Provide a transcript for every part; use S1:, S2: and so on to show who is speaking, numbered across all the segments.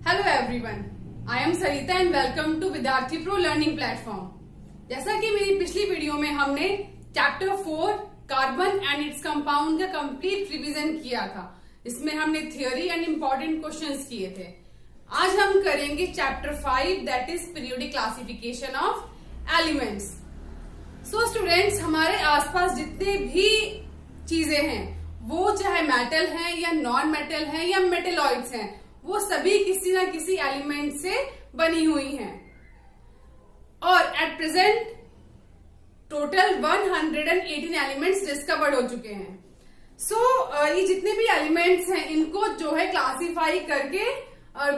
S1: Hello everyone, I am Sarita and welcome to Vidyarthi pro learning platform. जैसा कि मेरी पिछली वीडियो में हमने chapter 4 carbon and its compound का कंप्लीट रिवीजन किया था। इसमें हमने थियोरी एंड इंपॉर्टेंट क्वेश्चंस किए थे। आज हम करेंगे chapter 5 that is periodic classification of elements. So students, हमारे आसपास जितने भी चीजें हैं वो चाहे मेटल हैं या नॉन मेटल हैं या मेटेलॉइड्स हैं, वो सभी किसी ना किसी एलिमेंट से बनी हुई हैं। और at present total 118 elements discovered हो चुके हैं। ये जितने भी एलिमेंट्स हैं इनको जो है क्लासिफाई करके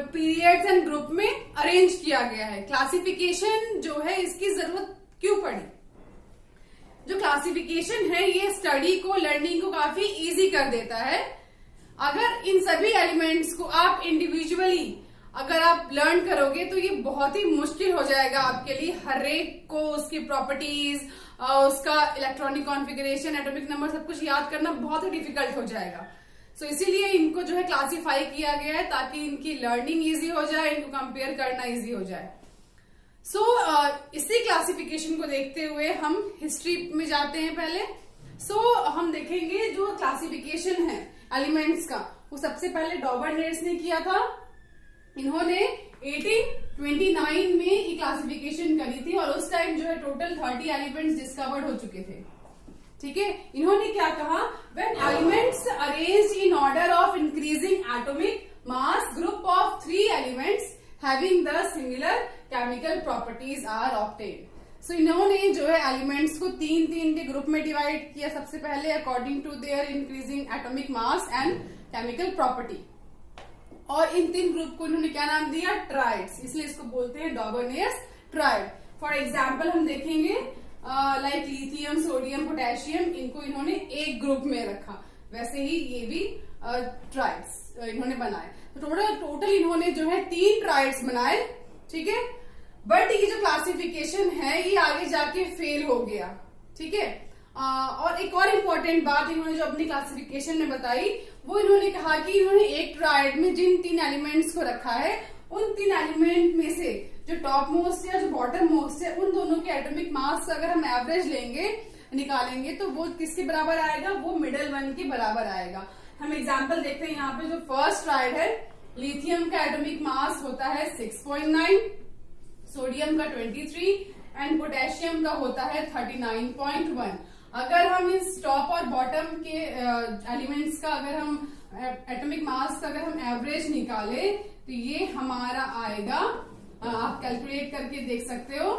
S1: पीरियड्स एंड ग्रुप में अरेंज किया गया है। क्लासिफिकेशन जो है इसकी जरूरत क्यों पड़ी? जो क्लासिफिकेशन है ये स्टडी को, लर्निंग को काफी इजी कर देता है। अगर इन सभी एलिमेंट्स को आप इंडिविजुअली अगर आप लर्न करोगे तो ये बहुत ही मुश्किल हो जाएगा आपके लिए। हर एक को उसकी प्रॉपर्टीज, उसका इलेक्ट्रॉनिक कॉन्फ़िगरेशन, एटॉमिक नंबर सब कुछ याद करना बहुत ही डिफिकल्ट हो जाएगा। इसीलिए इनको जो है क्लासिफाई किया गया है ताकि इनकी लर्निंग इजी हो जाए, इनको कंपेयर करना इजी हो जाए। इसी क्लासिफिकेशन को देखते हुए हम हिस्ट्री में जाते हैं। पहले हम देखेंगे जो क्लासिफिकेशन है एलिमेंट्स का, वो सबसे पहले डॉबरनेस ने किया था। इन्होंने 1829 में ये क्लासिफिकेशन करी थी और उस टाइम जो है टोटल 30 एलिमेंट्स डिस्कवर्ड हो चुके थे। ठीक है, इन्होंने क्या कहा? When elements arranged in order of increasing atomic mass, group of 3 elements having the similar chemical properties are obtained. इन्होंने जो है एलिमेंट्स को तीन के ग्रुप में डिवाइड किया। सबसे पहले according to their increasing atomic mass and chemical property, और इन 3 ग्रुप को इन्होंने क्या नाम दिया? ट्राइड्स। इसलिए इसको बोलते हैं डॉबरनेस ट्राइड। फॉर एग्जाम्पल हम देखेंगे लाइक लिथियम, सोडियम, पोटेशियम, इनको इन्होंने एक ग्रुप में रखा। वैसे ही ये भी ट्राइड्स इन्होंने बनाए। टोटल इन्होंने जो है 3 ट्राइड्स बनाए। ठीक है, बट ये जो क्लासिफिकेशन है ये आगे जाके फेल हो गया। ठीक है, और एक और इम्पोर्टेंट बात इन्होंने जो अपनी क्लासिफिकेशन में बताई, वो इन्होंने कहा कि इन्होंने एक ट्राइड में जिन 3 एलिमेंट्स को रखा है, उन 3 एलिमेंट में से जो टॉप मोस्ट या जो बॉटम मोस्ट है, उन दोनों के एटॉमिक मास अगर हम एवरेज निकालेंगे तो वो किसके बराबर आएगा? वो मिडल वन के बराबर आएगा। हम एग्जाम्पल देखते हैं। यहाँ पे जो फर्स्ट ट्राइड है, लिथियम का एटॉमिक मास होता है 6.9, सोडियम का 23 एंड पोटेशियम का होता है 39.1। अगर हम इस टॉप और बॉटम के एलिमेंट्स का अगर हम एटॉमिक मास का अगर हम एवरेज निकाले तो ये हमारा आएगा, आप कैलकुलेट करके देख सकते हो,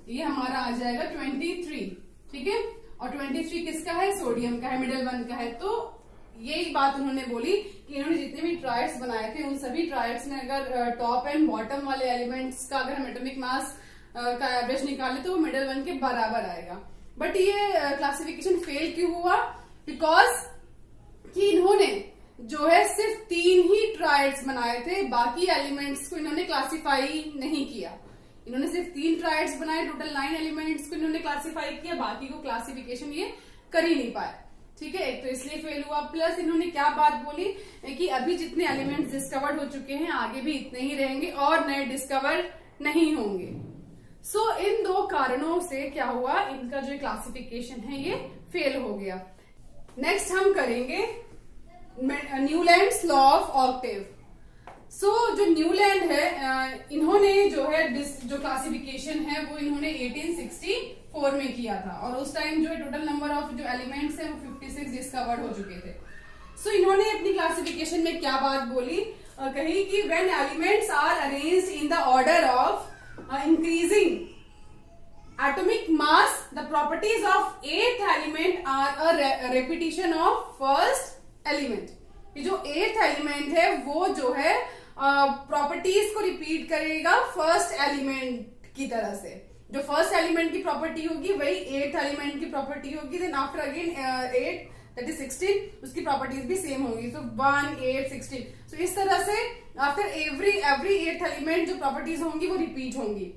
S1: ये हमारा आ जाएगा 23। ठीक है, और 23 किसका है? सोडियम का है, मिडल वन का है। तो यही बात उन्होंने बोली कि इन्होंने जितने भी ट्राइड्स बनाए थे उन सभी ट्राइड्स में अगर टॉप एंड बॉटम वाले एलिमेंट्स का अगर हम एटॉमिक मास का एवरेज निकाले तो वो मिडल वन के बराबर आएगा। बट ये क्लासिफिकेशन फेल क्यों हुआ? बिकॉज कि इन्होंने जो है सिर्फ 3 ही ट्राइड्स बनाए थे, बाकी एलिमेंट्स को इन्होंने क्लासिफाई नहीं किया। इन्होंने सिर्फ 3 ट्राइड्स बनाए, टोटल 9 एलिमेंट्स को इन्होंने क्लासिफाई किया, बाकी को क्लासिफिकेशन ये कर ही नहीं पाए। ठीक है, एक तो इसलिए फेल हुआ। प्लस इन्होंने क्या बात बोली कि अभी जितने एलिमेंट्स डिस्कवर्ड हो चुके हैं आगे भी इतने ही रहेंगे और नए डिस्कवर नहीं होंगे। इन 2 कारणों से क्या हुआ? इनका जो क्लासिफिकेशन है ये फेल हो गया। नेक्स्ट हम करेंगे न्यूलैंड्स लॉ ऑफ ऑक्टेव। जो न्यूलैंड है, इन्होंने जो है जो क्लासिफिकेशन है वो इन्होंने 1864 में किया था और उस टाइम जो है टोटल नंबर ऑफ जो एलिमेंट्स है वो 56 डिस्कवर्ड हो चुके थे। इन्होंने अपनी क्लासिफिकेशन में क्या बात बोली? कही कि when elements are arranged in the order of increasing atomic mass, the properties of 8th element are a repetition of first element। ये जो 8th element है वो जो है प्रॉपर्टीज को रिपीट करेगा फर्स्ट एलिमेंट की तरह से। जो फर्स्ट एलिमेंट की प्रॉपर्टी होगी वही 8th एलिमेंट की प्रॉपर्टी होगी। Then after again 8 that is 16, उसकी प्रॉपर्टीज भी सेम होगी। 1, 8, 16। इस तरह से आफ्टर एवरी 8th एलिमेंट जो प्रॉपर्टीज होंगी वो रिपीट होंगी।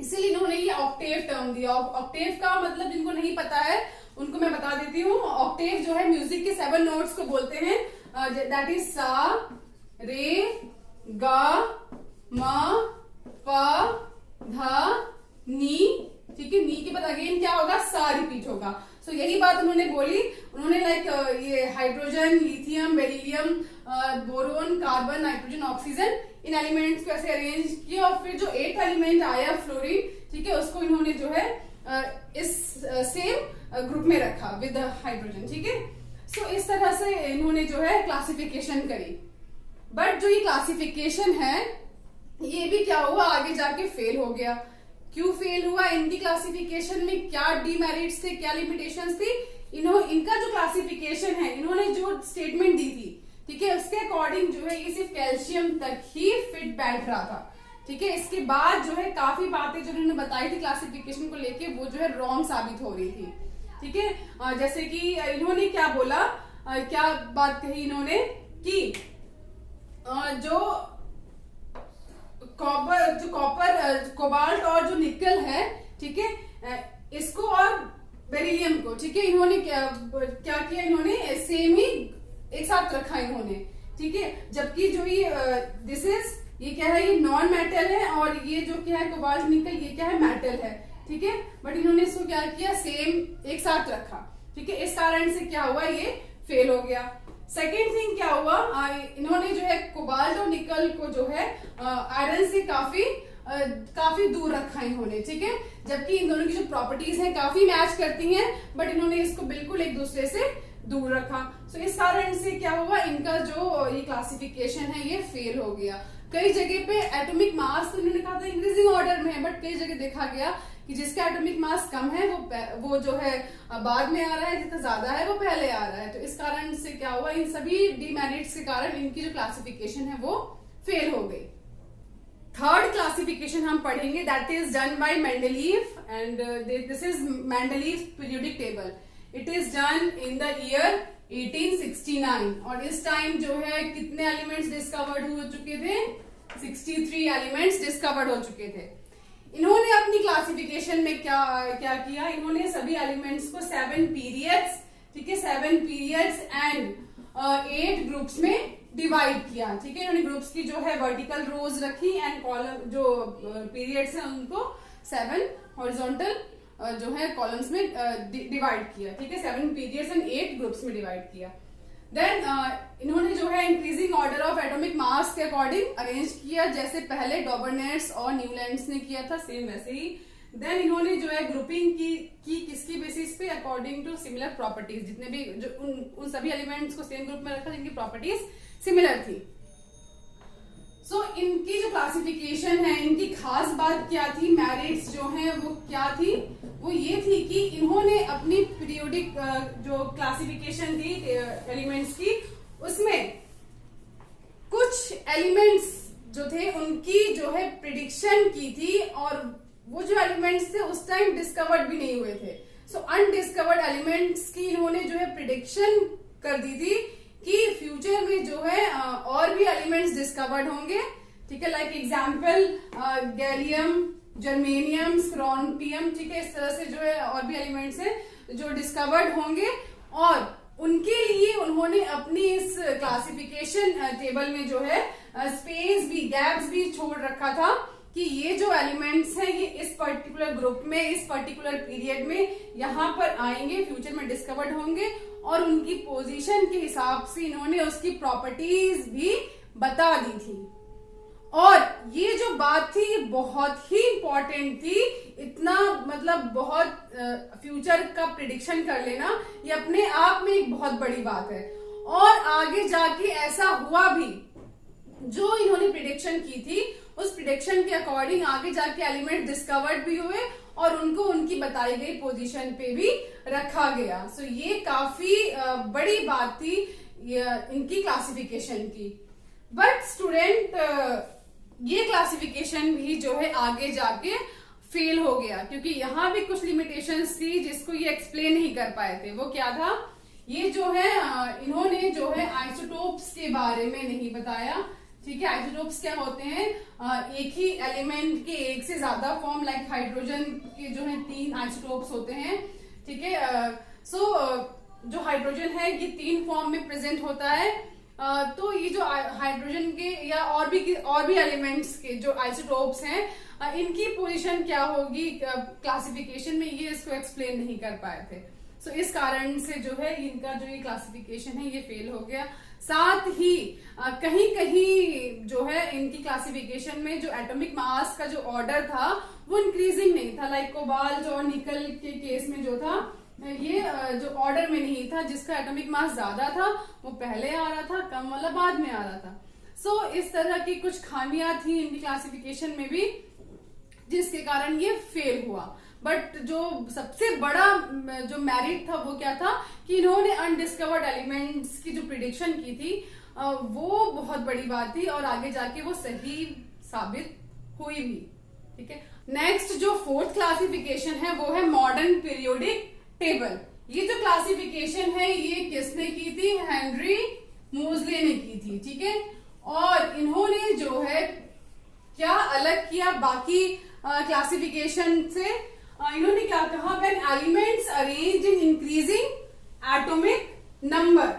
S1: इसीलिए इन्होंने ये ऑक्टेव टर्म दिया। ऑक्टेव का मतलब जिनको नहीं पता है उनको मैं बता देती हूँ। ऑक्टेव जो है म्यूजिक के 7 नोट्स को बोलते हैं, दैट इज सा, रे, गा, म प ध नी, ठीक है। नी के बाद अगेन क्या होगा, सा रिपीट होगा। सो यही बात उन्होंने बोली। उन्होंने लाइक ये hydrogen, lithium, beryllium, boron, carbon, nitrogen, oxygen, इन एलिमेंट्स को ऐसे अरेंज किया और फिर जो 8th एलिमेंट आया फ्लोरीन, ठीक है, उसको इन्होंने जो है इस सेम ग्रुप में रखा विद हाइड्रोजन, ठीक है। सो इस तरह से इन्होंने जो है क्लासिफिकेशन करी। बट जो ये क्लासिफिकेशन है ये भी क्या हुआ, आगे जाके फेल हो गया। क्यों फेल हुआ? इनकी क्लासिफिकेशन में क्या डीमेरिट्स थे, क्या लिमिटेशंस थी? इनका जो क्लासिफिकेशन है, इन्होंने जो स्टेटमेंट दी थी, ठीक है, उसके अकॉर्डिंग जो है ये सिर्फ कैल्शियम तक ही फिट बैठ रहा था, ठीक है। इसके बाद जो है काफी बातें जो इन्होंने बताई थी क्लासिफिकेशन को लेके वो जो है रॉन्ग साबित हो रही थी, ठीक है। जैसे कि इन्होंने क्या बोला, क्या बात कही इन्होंने कि जो कॉपर, कोबाल्ट और जो निकल है, ठीक है, इसको और बेरिलियम को, ठीक है, इन्होंने क्या किया, इन्होंने सेम ही एक साथ रखा इन्होंने, ठीक है। जबकि जो ये दिस इज, ये क्या है, ये नॉन मेटल है और ये जो क्या है कोबाल्ट निकल, ये क्या है, मेटल है, ठीक है। बट इन्होंने इसको क्या किया, सेम एक साथ रखा, ठीक है। इस कारण से क्या हुआ, ये फेल हो गया। सेकेंड थिंग क्या हुआ, इन्होंने जो है कोबाल्ट और निकल को जो है आयरन से काफी दूर रखा इन्होंने, ठीक है। जबकि इन दोनों की जो प्रॉपर्टीज हैं काफी मैच करती हैं, बट इन्होंने इसको बिल्कुल एक दूसरे से दूर रखा। सो इस कारण से क्या हुआ, इनका जो ये क्लासिफिकेशन है ये फेल हो गया। कई जगह पे एटॉमिक मास तो इन्होंने कहा था इंक्रीजिंग ऑर्डर में है, बट कई जगह देखा गया कि जिसका एटॉमिक मास कम है वो जो है बाद में आ रहा है, जितना ज्यादा है वो पहले आ रहा है। तो इस कारण से क्या हुआ, इन सभी डीमेरिट्स के कारण इनकी जो क्लासिफिकेशन है वो फेल हो गई। थर्ड क्लासिफिकेशन हम पढ़ेंगे, that is done by Mendeleev and this is Mendeleev periodic table. It is done in the year 1869 और इस टाइम जो है कितने एलिमेंट्स डिस्कवर्ड हो चुके थे, 63 एलिमेंट्स डिस्कवर्ड हो चुके थे। इन्होंने अपनी क्लासिफिकेशन में क्या किया, इन्होंने सभी एलिमेंट्स को 7 पीरियड्स, ठीक है, 7 पीरियड्स एंड 8 ग्रुप्स में डिवाइड किया, ठीक है। इन्होंने ग्रुप्स की जो है वर्टिकल रोज रखी एंड कॉलम जो पीरियड्स हैं उनको 7 हॉरिजॉन्टल जो है कॉलम्स में डिवाइड किया, ठीक है। 7 पीरियड्स एंड 8 ग्रुप्स में डिवाइड किया। देन इन्होंने जो है increasing order of atomic mass के अकॉर्डिंग अरेंज किया, जैसे पहले डॉबरनेट्स और न्यूलैंड्स ने किया था, सेम वैसे ही। देन इन्होंने जो है ग्रुपिंग की किसकी बेसिस पे, अकॉर्डिंग टू सिमिलर प्रॉपर्टीज, जितने भी जो उन सभी एलिमेंट्स को सेम ग्रुप में रखा जिनकी प्रॉपर्टीज सिमिलर थी। सो इनकी जो क्लासिफिकेशन है, इनकी खास बात क्या थी, मेरिट्स जो हैं वो क्या थी, वो ये थी कि इन्होंने अपनी पीरियोडिक जो क्लासिफिकेशन थी एलिमेंट्स की, उसमें कुछ एलिमेंट्स जो थे उनकी जो है प्रिडिक्शन की थी और वो जो एलिमेंट्स थे उस टाइम डिस्कवर्ड भी नहीं हुए थे। सो अनडिस्कवर्ड एलिमेंट्स की इन्होंने जो है प्रिडिक्शन कर दी थी कि फ्यूचर में जो है और भी एलिमेंट्स डिस्कवर्ड होंगे, ठीक है। Like example gallium, germanium, strontium, ठीक है, इस तरह से जो है और भी एलिमेंट्स हैं जो डिस्कवर्ड होंगे और उनके लिए उन्होंने अपनी इस क्लासिफिकेशन टेबल में जो है स्पेस भी, गैप्स भी छोड़ रखा था कि ये जो एलिमेंट्स हैं ये इस पर्टिकुलर ग्रुप में, इस पर्टिकुलर पीरियड में यहाँ पर आएंगे, फ्यूचर में डिस्कवर्ड होंगे और उनकी पोजीशन के हिसाब से इन्होंने उसकी प्रॉपर्टीज भी बता दी थी। और ये जो बात थी ये बहुत ही इंपॉर्टेंट थी। इतना मतलब बहुत फ्यूचर का प्रिडिक्शन कर लेना ये अपने आप में एक बहुत बड़ी बात है। और आगे जाके ऐसा हुआ भी, जो इन्होंने प्रिडिक्शन की थी उस प्रिडिक्शन के अकॉर्डिंग आगे जाके एलिमेंट डिस्कवर्ड भी हुए और उनको उनकी बताई गई पोजीशन पे भी रखा गया। सो ये काफी बड़ी बात थी इनकी क्लासिफिकेशन की। बट स्टूडेंट ये क्लासिफिकेशन भी जो है आगे जाके फेल हो गया, क्योंकि यहाँ भी कुछ लिमिटेशंस थी जिसको ये एक्सप्लेन नहीं कर पाए थे। वो क्या था, ये जो है इन्होंने जो है आइसोटोप्स के बारे में नहीं बताया, ठीक है। आइसोटोप्स क्या होते हैं, एक ही एलिमेंट के एक से ज्यादा फॉर्म, लाइक हाइड्रोजन के जो है 3 आइसोटोप्स होते हैं, ठीक है। सो जो हाइड्रोजन है ये 3 फॉर्म में प्रेजेंट होता है तो ये जो हाइड्रोजन के या और भी एलिमेंट्स के जो आइसोटोप्स हैं, इनकी पोजीशन क्या होगी क्लासिफिकेशन में, ये इसको एक्सप्लेन नहीं कर पाए थे। सो इस कारण से जो है इनका जो ये क्लासिफिकेशन है ये फेल हो गया। साथ ही कहीं कहीं जो है इनकी क्लासिफिकेशन में जो एटॉमिक मास का जो ऑर्डर था वो इंक्रीजिंग नहीं था, लाइक कोबाल्ट और निकल के केस में जो था ये जो ऑर्डर में नहीं था, जिसका एटॉमिक मास ज्यादा था वो पहले आ रहा था, कम वाला बाद में आ रहा था। सो इस तरह की कुछ खामियां थी इनकी क्लासिफिकेशन में भी, जिसके कारण ये फेल हुआ। बट जो सबसे बड़ा जो मेरिट था वो क्या था कि इन्होंने अनडिस्कवर्ड एलिमेंट्स की जो प्रिडिक्शन की थी वो बहुत बड़ी बात थी, और आगे जाके वो सही साबित हुई भी। ठीक है, नेक्स्ट जो फोर्थ क्लासिफिकेशन है वो है मॉडर्न पीरियोडिक टेबल। ये जो क्लासिफिकेशन है ये किसने की थी? हेनरी मोजले ने की थी। ठीक है, और इन्होंने जो है क्या अलग किया बाकी क्लासिफिकेशन से, इन्होंने क्या कहा, when elements arrange in increasing atomic number.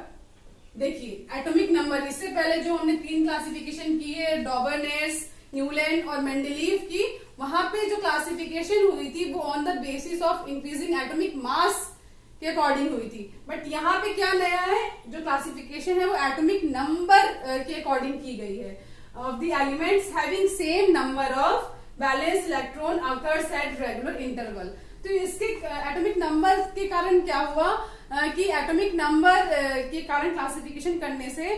S1: देखिए एटॉमिक नंबर, इससे पहले जो हमने 3 क्लासिफिकेशन की है, डॉबर, नेर्स, न्यूलैंड और मेंडलीव की, वहां पे जो क्लासिफिकेशन हुई थी वो on the basis of increasing atomic मास के अकॉर्डिंग हुई थी। बट यहाँ पे क्या नया है, जो क्लासिफिकेशन है वो एटॉमिक नंबर के अकॉर्डिंग की गई है, of the elements having same number of balance electron occurs at regular interval. तो इसके एटॉमिक नंबर के कारण क्या हुआ कि एटॉमिक नंबर के कारण क्लासिफिकेशन करने से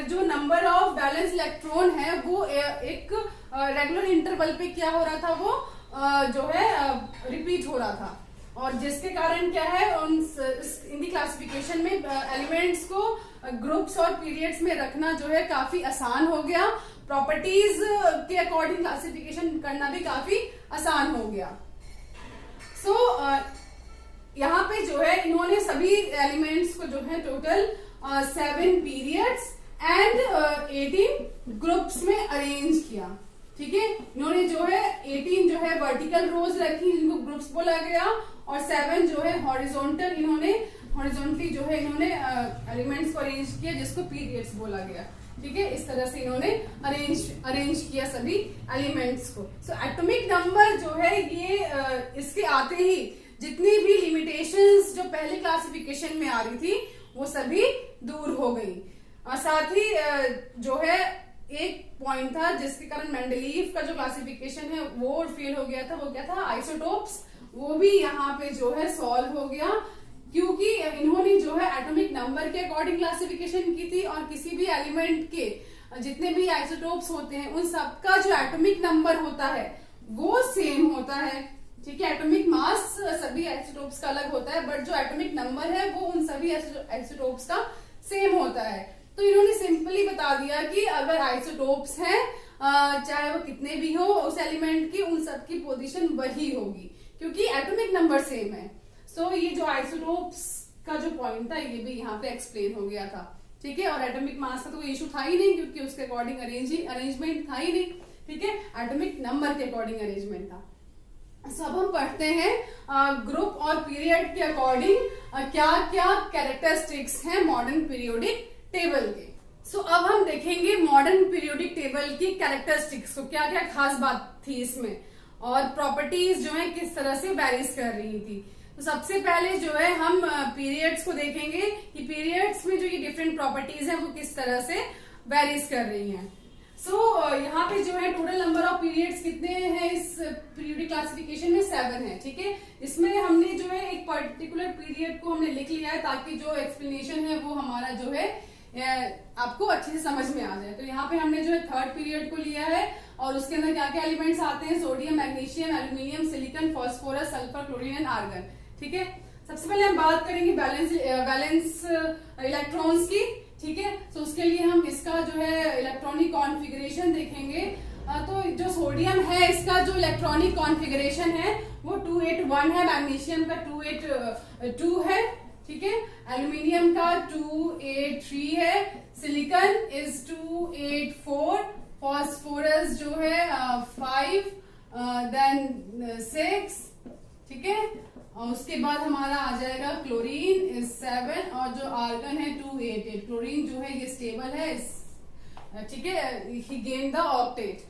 S1: जो नंबर ऑफ बैलेंस इलेक्ट्रॉन है वो एक रेगुलर इंटरवल पे क्या हो रहा था, वो जो है रिपीट हो रहा था, और जिसके कारण क्या है इनकी क्लासिफिकेशन में एलिमेंट्स को ग्रुप्स और पीरियड्स में रखना जो है काफी आसान हो गया, प्रॉपर्टीज के अकॉर्डिंग क्लासिफिकेशन करना भी काफी आसान हो गया। सो यहाँ पे जो है इन्होंने सभी एलिमेंट्स को जो है टोटल 7 पीरियड्स एंड 18 ग्रुप्स में अरेंज किया। ठीक है, इन्होंने जो है 18 जो है वर्टिकल रोज रखी जिनको ग्रुप्स बोला गया, और 7 जो है हॉरिजॉन्टल, इन्होंने हॉरिजॉन्टली जो है इन्होंने एलिमेंट्स को अरेंज किया जिसको पीरियड्स बोला गया। ठीक है, इस तरह से इन्होंने अरेंज किया सभी एलिमेंट्स को। सो एटॉमिक नंबर जो है ये इसके आते ही जितनी भी लिमिटेशंस जो पहले क्लासिफिकेशन में आ रही थी वो सभी दूर हो गई। और साथ ही जो है एक पॉइंट था जिसके कारण मेंडलीव का जो क्लासिफिकेशन है वो फेल हो गया था, वो क्या था, आइसोटोप्स, वो भी यहाँ पे जो है सॉल्व हो गया, क्योंकि इन्होंने जो है एटॉमिक नंबर के अकॉर्डिंग क्लासिफिकेशन की थी, और किसी भी एलिमेंट के जितने भी आइसोटोप्स होते हैं उन सबका जो एटॉमिक नंबर होता है वो सेम होता है। ठीक है, एटॉमिक मास सभी आइसोटोप्स का अलग होता है, बट जो एटॉमिक नंबर है वो उन सभी आइसोटोप्स का सेम होता है। तो इन्होंने सिंपली बता दिया कि अगर आइसोटोप्स हैं चाहे वो कितने भी हो उस एलिमेंट की, उन सबकी पोजीशन वही होगी क्योंकि एटॉमिक नंबर सेम है। सो ये जो आइसोटोप्स का जो पॉइंट था ये भी यहाँ पे एक्सप्लेन हो गया था। ठीक है, और एटॉमिक मास का तो कोई इशू था ही नहीं क्योंकि उसके अकॉर्डिंग अरेंजमेंट था ही नहीं। ठीक है, एटॉमिक नंबर के अकॉर्डिंग अरेंजमेंट था। सो अब हम पढ़ते हैं ग्रुप और पीरियड के अकॉर्डिंग क्या क्या कैरेक्टरिस्टिक्स हैं मॉडर्न पीरियोडिक टेबल के। सो अब हम देखेंगे मॉडर्न पीरियोडिक टेबल की कैरेक्टरिस्टिक्स को, क्या क्या खास बात थी इसमें, और प्रॉपर्टीज जो है किस तरह से वेरीज कर रही थी। तो सबसे पहले जो है हम पीरियड्स को देखेंगे कि पीरियड्स में जो ये डिफरेंट प्रॉपर्टीज हैं वो किस तरह से वेरीज कर रही हैं। सो यहाँ पे जो है टोटल नंबर ऑफ पीरियड्स कितने हैं इस पीरियोडिक क्लासिफिकेशन में, 7 है। ठीक है, इसमें हमने जो है एक पर्टिकुलर पीरियड को हमने लिख लिया है ताकि जो एक्सप्लेनेशन है वो हमारा जो है आपको अच्छे से समझ में आ जाए। तो यहाँ पे हमने जो है 3rd पीरियड को लिया है, और उसके अंदर क्या क्या एलिमेंट्स आते हैं, sodium, magnesium, aluminium, silicon, phosphorus, sulphur, chlorine and argon. ठीक है, सबसे पहले हम बात करेंगे बैलेंस इलेक्ट्रॉन्स की। ठीक है, तो उसके लिए हम इसका जो है इलेक्ट्रॉनिक कॉन्फ़िगरेशन देखेंगे। तो जो सोडियम है इसका जो इलेक्ट्रॉनिक कॉन्फ़िगरेशन है वो 281 है, मैग्नीशियम का 282 है। ठीक है, एल्यूमिनियम का 283 है, सिलिकॉन इज 284, फास्फोरस जो है 5, देन 6। ठीक है, और उसके बाद हमारा आ जाएगा क्लोरीन इज 7 और जो आर्गन है 288। क्लोरीन जो है ये स्टेबल है, ठीक है, ही गेन द ऑक्टेट।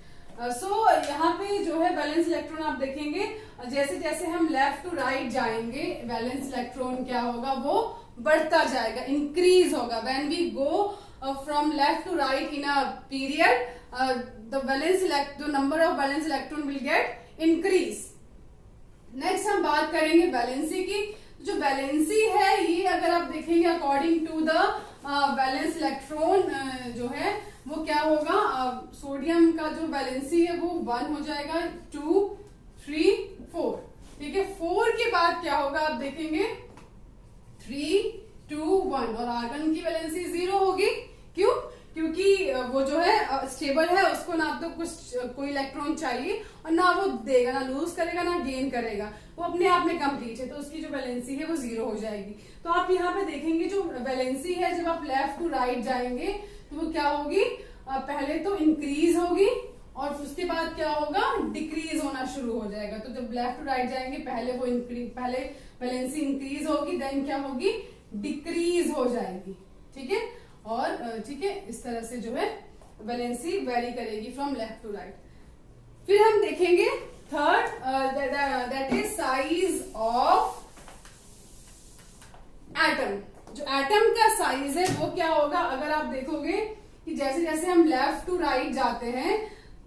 S1: सो यहाँ पे जो है वैलेंस इलेक्ट्रॉन आप देखेंगे जैसे जैसे हम लेफ्ट टू राइट जाएंगे वैलेंस इलेक्ट्रॉन क्या होगा, वो बढ़ता जाएगा, इंक्रीज होगा। When we go from left to right in a period the number of valence electron will get increase. Next हम बात करेंगे वैलेंसी की। जो वैलेंसी है ये अगर आप देखेंगे according to the valence electron जो है वो क्या होगा, सोडियम का जो वैलेंसी है वो 1 हो जाएगा, 2, 3, 4, ठीक है। 4 के बाद क्या होगा आप देखेंगे 3, 2, 1 और आर्गन की वैलेंसी 0 होगी। क्यों? क्योंकि वो जो है स्टेबल है, उसको ना तो कुछ कोई इलेक्ट्रॉन चाहिए और ना वो देगा, ना लूज करेगा ना गेन करेगा, वो अपने आप में कंप्लीट है, तो उसकी जो वैलेंसी है वो 0 हो जाएगी। तो आप यहाँ पे देखेंगे जो वैलेंसी है जब आप लेफ्ट टू राइट जाएंगे तो वो क्या होगी, पहले तो इंक्रीज होगी और उसके बाद क्या होगा, डिक्रीज होना शुरू हो जाएगा। तो जब लेफ्ट टू राइट जाएंगे पहले वो पहले वैलेंसी इंक्रीज होगी, देन क्या होगी, डिक्रीज हो जाएगी, ठीक है। और ठीक है, इस तरह से जो है वैलेंसी वेरी करेगी फ्रॉम लेफ्ट टू राइट। फिर हम देखेंगे third, that is size of atom. जो एटम का साइज है वो क्या होगा, अगर आप देखोगे कि जैसे जैसे हम लेफ्ट टू राइट जाते हैं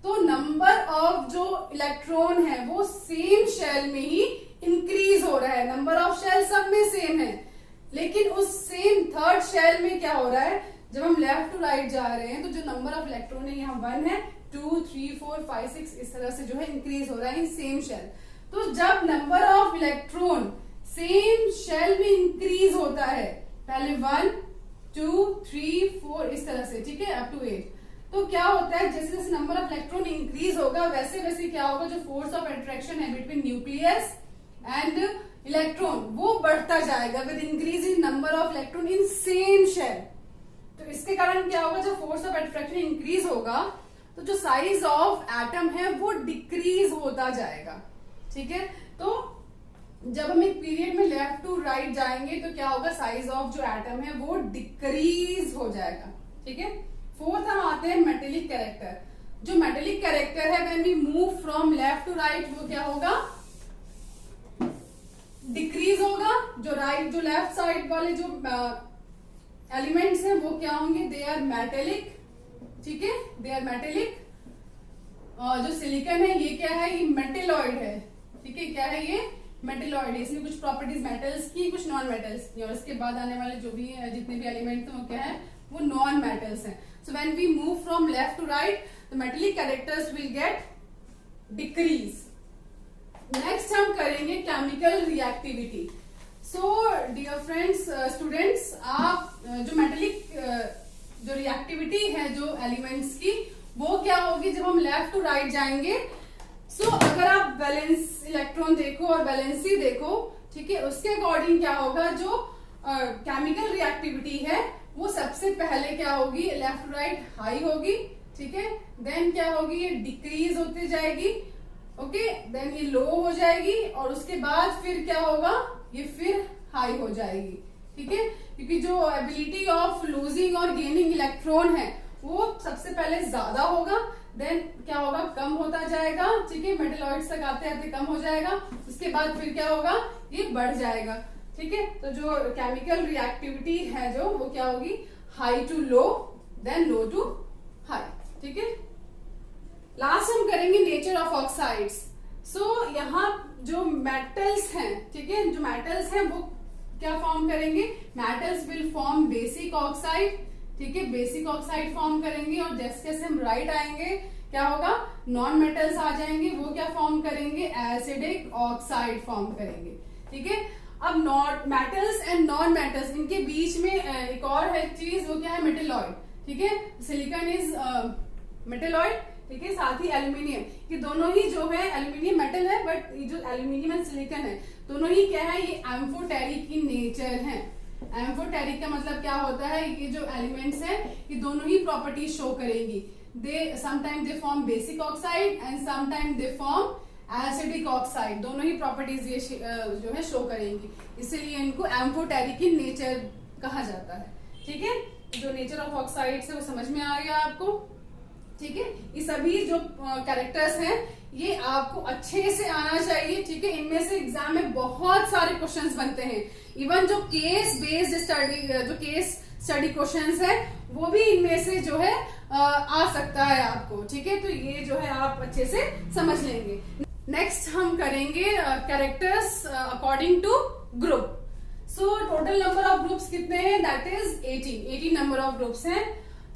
S1: तो नंबर ऑफ जो इलेक्ट्रॉन है वो सेम शेल में ही इंक्रीज हो रहा है। नंबर ऑफ शेल सब में सेम है, लेकिन उस सेम थर्ड शेल में क्या हो रहा है, जब हम लेफ्ट टू राइट जा रहे हैं तो जो नंबर ऑफ इलेक्ट्रॉन है यहाँ 1 है, 2, 3, 4, 5, 6 इस तरह से जो है इंक्रीज हो रहा है सेम शेल। तो जब number of electron same shell में इंक्रीज होता है, पहले 1, 2, 3, 4 इस तरह से, ठीक है, अप टू 8, तो क्या होता है जैसे जैसे नंबर ऑफ इलेक्ट्रॉन इंक्रीज होगा वैसे वैसे क्या होगा, जो फोर्स ऑफ अट्रैक्शन है बिटवीन न्यूक्लियस एंड इलेक्ट्रॉन वो बढ़ता जाएगा with increase in number of electron in same shell. तो इसके कारण क्या होगा, जब फोर्स ऑफ अट्रैक्शन इंक्रीज होगा तो जो साइज ऑफ एटम है वो डिक्रीज होता जाएगा, ठीक है। तो जब हम एक पीरियड में लेफ्ट टू राइट जाएंगे तो क्या होगा, साइज ऑफ जो एटम है वो डिक्रीज हो जाएगा, ठीक है। फोर्थ हम आते हैं मेटेलिक कैरेक्टर। जो मेटेलिक कैरेक्टर है when we move from left to right वो क्या होगा, डिक्रीज होगा। जो लेफ्ट साइड वाले जो एलिमेंट्स हैं वो क्या होंगे, दे आर मेटेलिक, ठीक है, दे आर मेटेलिक। जो सिलिकॉन है ये क्या है, ये मेटेलॉइड है, ठीक है, क्या है ये, मेटेलॉइड है। इसमें कुछ प्रॉपर्टीज मेटल्स की, कुछ नॉन मेटल्स की, और इसके बाद आने वाले जो भी जितने भी एलिमेंट्स हैं वो क्या है, वो नॉन मेटल्स हैं। So when we move from left to right the metallic characters will get decrease. Next हम करेंगे chemical reactivity. So dear friends, students, आप जो मेटेलिक जो रिएक्टिविटी है जो एलिमेंट्स की वो क्या होगी जब हम लेफ्ट टू राइट जाएंगे। सो अगर आप वैलेंस इलेक्ट्रॉन देखो और वैलेंसी देखो, ठीक है, उसके अकॉर्डिंग क्या होगा, जो केमिकल रिएक्टिविटी है वो सबसे पहले क्या होगी, लेफ्ट टू राइट हाई होगी, ठीक है, देन क्या होगी, ये डिक्रीज होती जाएगी, ओके, देन ये लो हो जाएगी और उसके बाद फिर क्या होगा, ये फिर हाई हो जाएगी, ठीक है। क्योंकि जो एबिलिटी ऑफ लूजिंग और गेनिंग इलेक्ट्रॉन है वो सबसे पहले ज्यादा होगा, देन क्या होगा, कम होता जाएगा, ठीक है, मेटलॉइड्स तक आते आते कम हो जाएगा, उसके बाद फिर क्या होगा, ये बढ़ जाएगा, ठीक है। तो जो केमिकल रिएक्टिविटी है जो वो क्या होगी, high to low, then low to high, ठीक है। लास्ट हम करेंगे नेचर ऑफ ऑक्साइड्स। सो यहाँ जो मेटल्स हैं, ठीक है, जो मेटल्स हैं वो क्या फॉर्म करेंगे, metals will form basic oxide, ठीक है, बेसिक ऑक्साइड फॉर्म करेंगे, और जैसे जैसे हम राइट आएंगे क्या होगा, नॉन मेटल्स आ जाएंगे, वो क्या फॉर्म करेंगे, एसिडिक ऑक्साइड फॉर्म करेंगे, ठीक है। अब मेटल्स एंड नॉन मेटल्स इनके बीच में एक और है चीज, वो क्या है, मेटेलॉइड, ठीक है, सिलिकॉन इज मेटेलॉइड, ठीक है, साथ ही एल्यूमिनियम, ये दोनों ही जो है, एल्यूमिनियम मेटल है बट ये जो एल्यूमिनियम एंड सिलिकॉन है दोनों ही क्या है, ये एम्फोटेरिक की नेचर है। एम्फोटेरिक का मतलब क्या होता है, ये जो एलिमेंट्स हैं ये दोनों ही प्रॉपर्टीज शो करेंगी, they sometime they form basic oxide and sometime they form acidic oxide, दोनों ही प्रॉपर्टीज ये जो है शो करेंगी, इसीलिए इनको एम्फोटेरिक इन नेचर कहा जाता है। ठीक है, जो नेचर ऑफ ऑक्साइड्स है वो समझ में आ गया आपको। ठीक है, ये सभी जो कैरेक्टर्स हैं ये आपको अच्छे से आना चाहिए। ठीक है, इनमें से एग्जाम में बहुत सारे क्वेश्चंस बनते हैं, इवन जो केस बेस्ड स्टडी, जो केस स्टडी क्वेश्चंस है वो भी इनमें से जो है आ सकता है आपको। ठीक है, तो ये जो है आप अच्छे से समझ लेंगे। नेक्स्ट हम करेंगे characters according to group. So total number of groups कितने हैं, that is 18 number of groups हैं।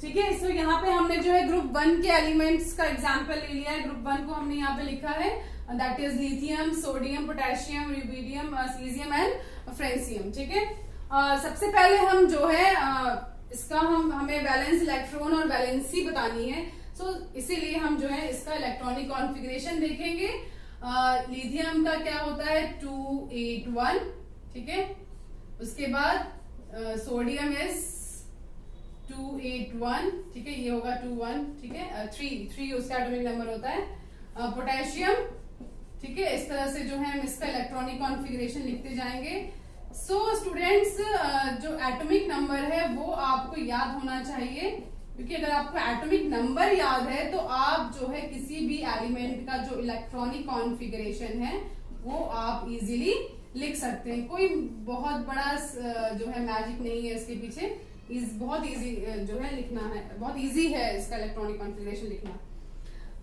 S1: ठीक है, सो यहाँ पे हमने जो है ग्रुप 1 के एलिमेंट्स का एग्जांपल ले लिया है। ग्रुप 1 को हमने यहाँ पे लिखा है, that is lithium, sodium, potassium, rubidium, caesium and francium. ठीक है, सबसे पहले हम जो है इसका हमें वैलेंस इलेक्ट्रॉन और वैलेंसी बतानी है। सो इसीलिए हम जो है इसका इलेक्ट्रॉनिक कॉन्फ़िगरेशन देखेंगे। लिथियम का क्या होता है 281। ठीक है, उसके बाद सोडियम इज 281। ठीक है, ये होगा 21। ठीक है, 3 उसका एटॉमिक नंबर होता है। पोटेशियम, ठीक है, इस तरह से जो है हम इसका इलेक्ट्रॉनिक कॉन्फ़िगरेशन लिखते जाएंगे। सो स्टूडेंट्स, जो एटॉमिक नंबर है वो आपको याद होना चाहिए, क्योंकि अगर आपको एटॉमिक नंबर याद है तो आप जो है किसी भी एलिमेंट का जो इलेक्ट्रॉनिक कॉन्फ़िगरेशन है वो आप इजीली लिख सकते हैं। कोई बहुत बड़ा जो है मैजिक नहीं है इसके पीछे, बहुत इजी जो है लिखना है, बहुत इजी है इसका इलेक्ट्रॉनिक कॉन्फ़िगरेशन लिखना।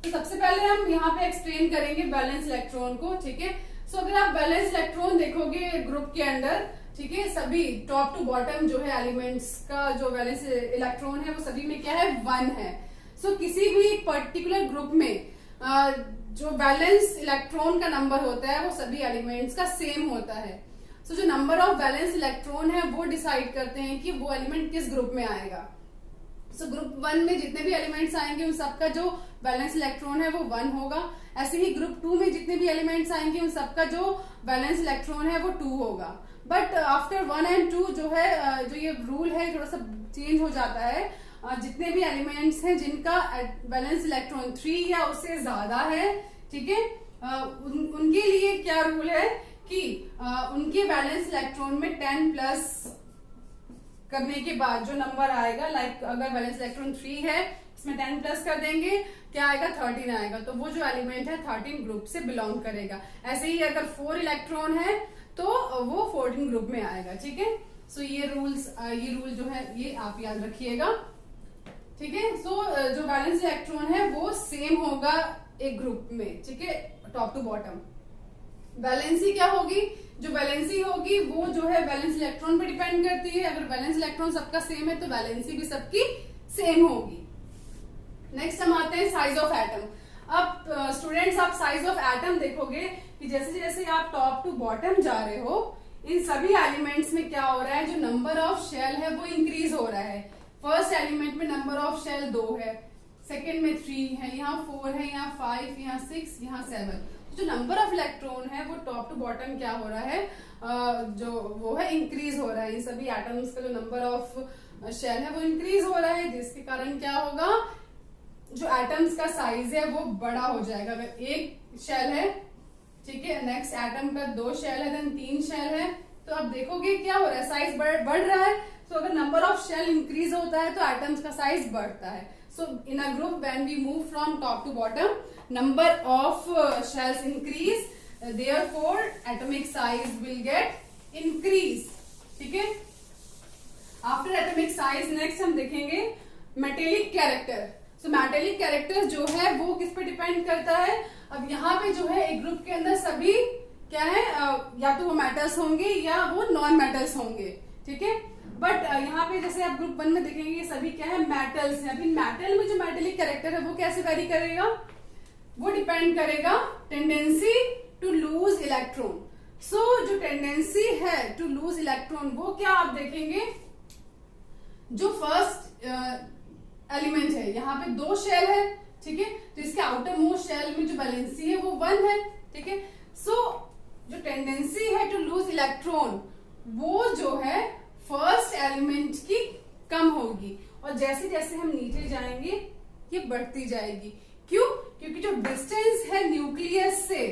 S1: तो सबसे पहले हम यहाँ पे एक्सप्लेन करेंगे बैलेंस इलेक्ट्रॉन को। ठीक है, सो अगर आप बैलेंस इलेक्ट्रॉन देखोगे ग्रुप के अंदर, ठीक है, सभी टॉप टू बॉटम जो है एलिमेंट्स का जो बैलेंस इलेक्ट्रॉन है वो सभी में क्या है 1 है। सो किसी भी पर्टिकुलर ग्रुप में जो बैलेंस इलेक्ट्रॉन का नंबर होता है वो सभी एलिमेंट्स का सेम होता है। सो जो नंबर ऑफ बैलेंस इलेक्ट्रॉन है वो डिसाइड करते हैं कि वो एलिमेंट किस ग्रुप में आएगा। सो ग्रुप 1 में जितने भी एलिमेंट्स आएंगे उन सबका जो बैलेंस इलेक्ट्रॉन है वो 1 होगा। ऐसे ही ग्रुप 2 में जितने भी एलिमेंट्स आएंगे उन सबका जो बैलेंस इलेक्ट्रॉन है वो 2 होगा। बट आफ्टर 1 and 2 जो है जो ये रूल है थोड़ा सा चेंज हो जाता है। जितने भी एलिमेंट्स हैं जिनका बैलेंस इलेक्ट्रॉन 3 या उससे ज्यादा है, ठीक है, उनके लिए क्या रूल है कि उनके बैलेंस इलेक्ट्रॉन में 10 प्लस करने के बाद जो नंबर आएगा, लाइक अगर बैलेंस इलेक्ट्रॉन 3 है इसमें 10 प्लस कर देंगे, क्या आएगा 13 आएगा, तो वो जो एलिमेंट है 13 ग्रुप से बिलोंग करेगा। ऐसे ही अगर 4 इलेक्ट्रॉन है तो वो 14 ग्रुप में आएगा। ठीक है, सो ये रूल जो है ये आप याद रखिएगा। ठीक है, सो जो बैलेंस इलेक्ट्रॉन है वो सेम होगा एक ग्रुप में। ठीक है, टॉप टू बॉटम। वैलेंसी क्या होगी, जो वैलेंसी होगी वो जो है बैलेंस इलेक्ट्रॉन पे डिपेंड करती है। अगर बैलेंस इलेक्ट्रॉन सबका सेम है तो वैलेंसी भी सबकी सेम होगी। नेक्स्ट हम आते हैं साइज ऑफ एटम। अब स्टूडेंट्स आप साइज ऑफ एटम देखोगे कि जैसे जैसे आप टॉप टू बॉटम जा रहे हो इन सभी एलिमेंट्स में क्या हो रहा है, जो नंबर ऑफ शेल है वो इंक्रीज हो रहा है। फर्स्ट एलिमेंट में नंबर ऑफ शेल 2 है, सेकेंड में 3 है, यहाँ 4 है, यहाँ 5, यहाँ 6, यहाँ 7। जो नंबर ऑफ इलेक्ट्रॉन है वो टॉप टू बॉटम क्या हो रहा है, जो वो है इंक्रीज हो रहा है। इन सभी एटम्स का जो नंबर ऑफ शेल है वो इंक्रीज हो रहा है, जिसके कारण क्या होगा, जो एटम्स का साइज है वो बड़ा हो जाएगा। अगर एक शेल है, ठीक है, नेक्स्ट एटम का 2 शेल है, देन 3 शेल है, तो आप देखोगे क्या हो रहा है, साइज बढ़ रहा है। तो अगर नंबर ऑफ शेल इंक्रीज होता है तो एटम्स का साइज बढ़ता है। So in a group when we move from top to bottom, number of shells increase, therefore atomic size will get increase. ठीक है, आफ्टर एटॉमिक साइज नेक्स्ट हम देखेंगे metallic character. So metallic character जो है वो किस पे डिपेंड करता है। अब यहाँ पे जो है एक ग्रुप के अंदर सभी क्या है, या तो वो मेटल्स होंगे या वो नॉन मेटल्स होंगे। ठीक है, बट यहाँ पे जैसे आप ग्रुप 1 में देखेंगे ये सभी क्या है, मेटल्स हैं। अभी मेटल में जो मेटेलिक कैरेक्टर है वो कैसे वेरी करेगा, वो डिपेंड करेगा टेंडेंसी टू लूज इलेक्ट्रॉन। सो जो टेंडेंसी है टू लूज इलेक्ट्रॉन वो क्या आप देखेंगे, जो फर्स्ट एलिमेंट है यहाँ पे 2 शेल है, ठीक है, तो इसके आउटर मोस्ट शेल में जो वैलेंसी है वो 1 है। ठीक है, सो जो टेंडेंसी है टू लूज इलेक्ट्रॉन वो जो है फर्स्ट एलिमेंट की कम होगी, और जैसे जैसे हम नीचे जाएंगे ये बढ़ती जाएगी। क्यों, क्योंकि जो डिस्टेंस है न्यूक्लियस से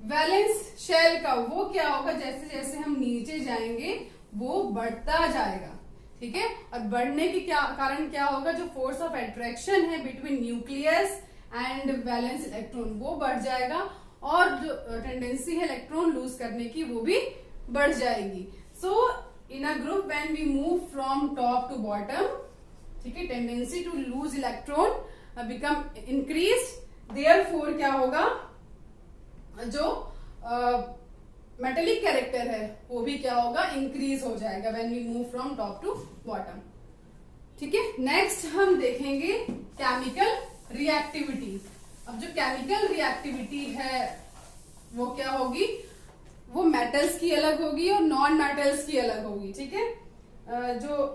S1: वैलेंस शेल का वो क्या होगा, जैसे जैसे हम नीचे जाएंगे वो बढ़ता जाएगा, ठीक है। और बढ़ने के कारण क्या होगा, जो फोर्स ऑफ अट्रैक्शन है between nucleus and valence electron वो बढ़ जाएगा, और जो टेंडेंसी है इलेक्ट्रॉन लूज करने की वो भी बढ़ जाएगी। So in a group when we move from top to bottom, ठीक है, tendency to lose electron become increase, therefore क्या होगा, जो मेटेलिक कैरेक्टर है वो भी क्या होगा, इंक्रीज हो जाएगा when we move from top to bottom, ठीक है। नेक्स्ट हम देखेंगे केमिकल रिएक्टिविटी। अब जो केमिकल रिएक्टिविटी है वो क्या होगी, वो मेटल्स की अलग होगी और नॉन मेटल्स की अलग होगी, ठीक है। जो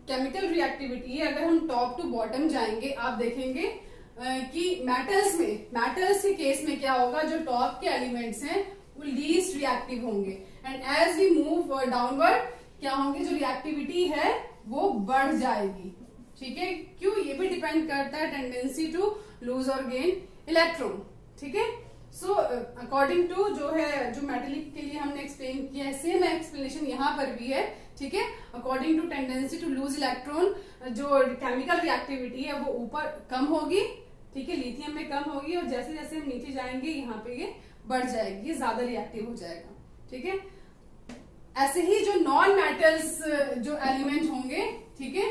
S1: केमिकल रिएक्टिविटी है, अगर हम टॉप टू बॉटम जाएंगे आप देखेंगे कि मेटल्स के केस में क्या होगा, जो टॉप के एलिमेंट्स हैं वो लीस्ट रिएक्टिव होंगे, and as we move downward क्या होंगे, जो रिएक्टिविटी है वो बढ़ जाएगी, ठीक है। क्यों, ये भी डिपेंड करता है टेंडेंसी टू लूज और गेन इलेक्ट्रॉन, ठीक है। सो अकॉर्डिंग टू जो है, जो मेटेलिक के लिए हमने एक्सप्लेन किया है, सेम एक्सप्लेनेशन यहाँ पर भी है, ठीक है। According to tendency to lose electron, जो केमिकल रिएक्टिविटी है वो ऊपर कम होगी, ठीक है, लिथियम में कम होगी, और जैसे जैसे हम नीचे जाएंगे यहाँ पे ये बढ़ जाएगी, ये ज्यादा रिएक्टिव हो जाएगा, ठीक है। ऐसे ही जो नॉन मेटल्स जो एलिमेंट होंगे, ठीक है,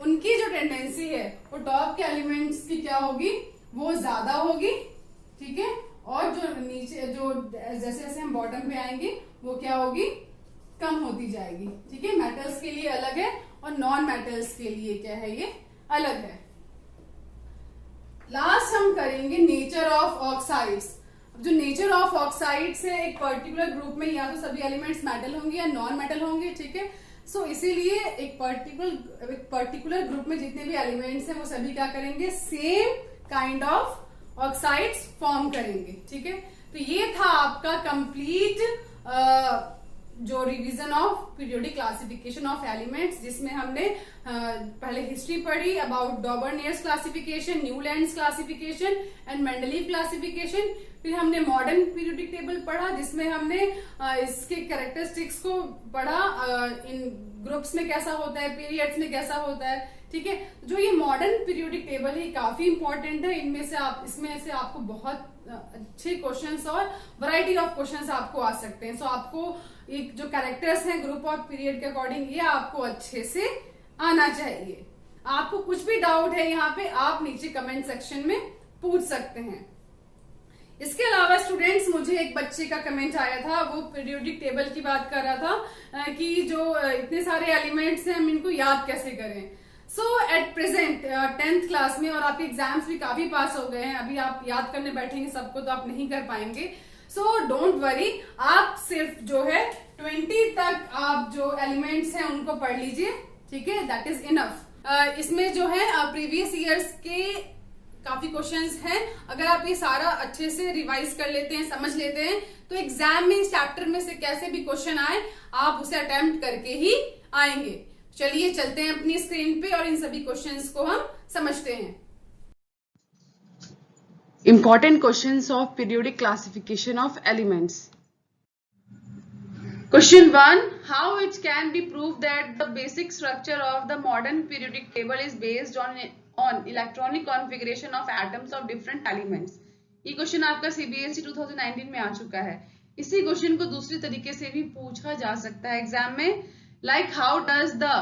S1: उनकी जो टेंडेंसी है वो टॉप के एलिमेंट्स की क्या होगी, वो ज्यादा होगी, ठीक है, और जो नीचे जो जैसे जैसे हम बॉटम पे आएंगे वो क्या होगी, कम होती जाएगी, ठीक है। मेटल्स के लिए अलग है और नॉन मेटल्स के लिए क्या है, ये अलग है। लास्ट हम करेंगे नेचर ऑफ ऑक्साइड्स। जो नेचर ऑफ ऑक्साइड्स है, एक पर्टिकुलर ग्रुप में या तो सभी एलिमेंट्स मेटल होंगे या नॉन मेटल होंगे, ठीक है। सो इसीलिए एक पर्टिकुलर ग्रुप में जितने भी एलिमेंट्स हैं वो सभी क्या करेंगे, same kind of oxides form करेंगे, ठीक है। तो ये था आपका कंप्लीट जो revision of periodic classification of elements, जिसमें हमने पहले हिस्ट्री पढ़ी about Dobereiner's classification, Newlands classification and Mendeleev classification. फिर हमने मॉडर्न पीरियोडिक टेबल पढ़ा, जिसमें हमने इसके कैरेक्टरिस्टिक्स को पढ़ा, इन ग्रुप्स में कैसा होता है, पीरियड्स में कैसा होता है, ठीक है। जो ये मॉडर्न पीरियोडिक टेबल है काफी इंपॉर्टेंट है, इसमें से आपको बहुत अच्छे क्वेश्चंस और वैरायटी ऑफ क्वेश्चंस आपको आ सकते हैं। सो आपको एक जो कैरेक्टर्स हैं ग्रुप और पीरियड के अकॉर्डिंग, ये आपको अच्छे से आना चाहिए। आपको कुछ भी डाउट है यहाँ पे आप नीचे कमेंट सेक्शन में पूछ सकते हैं। इसके अलावा स्टूडेंट्स, मुझे एक बच्चे का कमेंट आया था, वो पीरियोडिक टेबल की बात कर रहा था कि जो इतने सारे एलिमेंट्स हैं हम इनको याद कैसे करें। सो एट प्रेजेंट 10th क्लास में, और आपके एग्जाम्स भी काफी पास हो गए हैं, अभी आप याद करने बैठेंगे सबको तो आप नहीं कर पाएंगे। सो डोंट वरी, आप सिर्फ जो है 20 तक आप जो एलिमेंट्स हैं उनको पढ़ लीजिए, ठीक है, दैट इज इनफ। इसमें जो है प्रीवियस ईयर्स के काफी क्वेश्चंस हैं, अगर आप ये सारा अच्छे से रिवाइज कर लेते हैं, समझ लेते हैं, तो एग्जाम में इस चैप्टर में से कैसे भी क्वेश्चन आए आप उसे अटेम्प्ट करके ही आएंगे। चलिए चलते हैं अपनी स्क्रीन पे और इन सभी क्वेश्चंस को हम समझते हैं।
S2: Important questions of periodic classification of elements. Question 1. How it can be proved that the basic structure of the modern periodic table is based on electronic configuration of atoms of different elements? ये question आपका CBSE 2019 में आ चुका है। इसी question को दूसरी तरीके से भी पूछा जा सकता है एग्जाम में, like how does the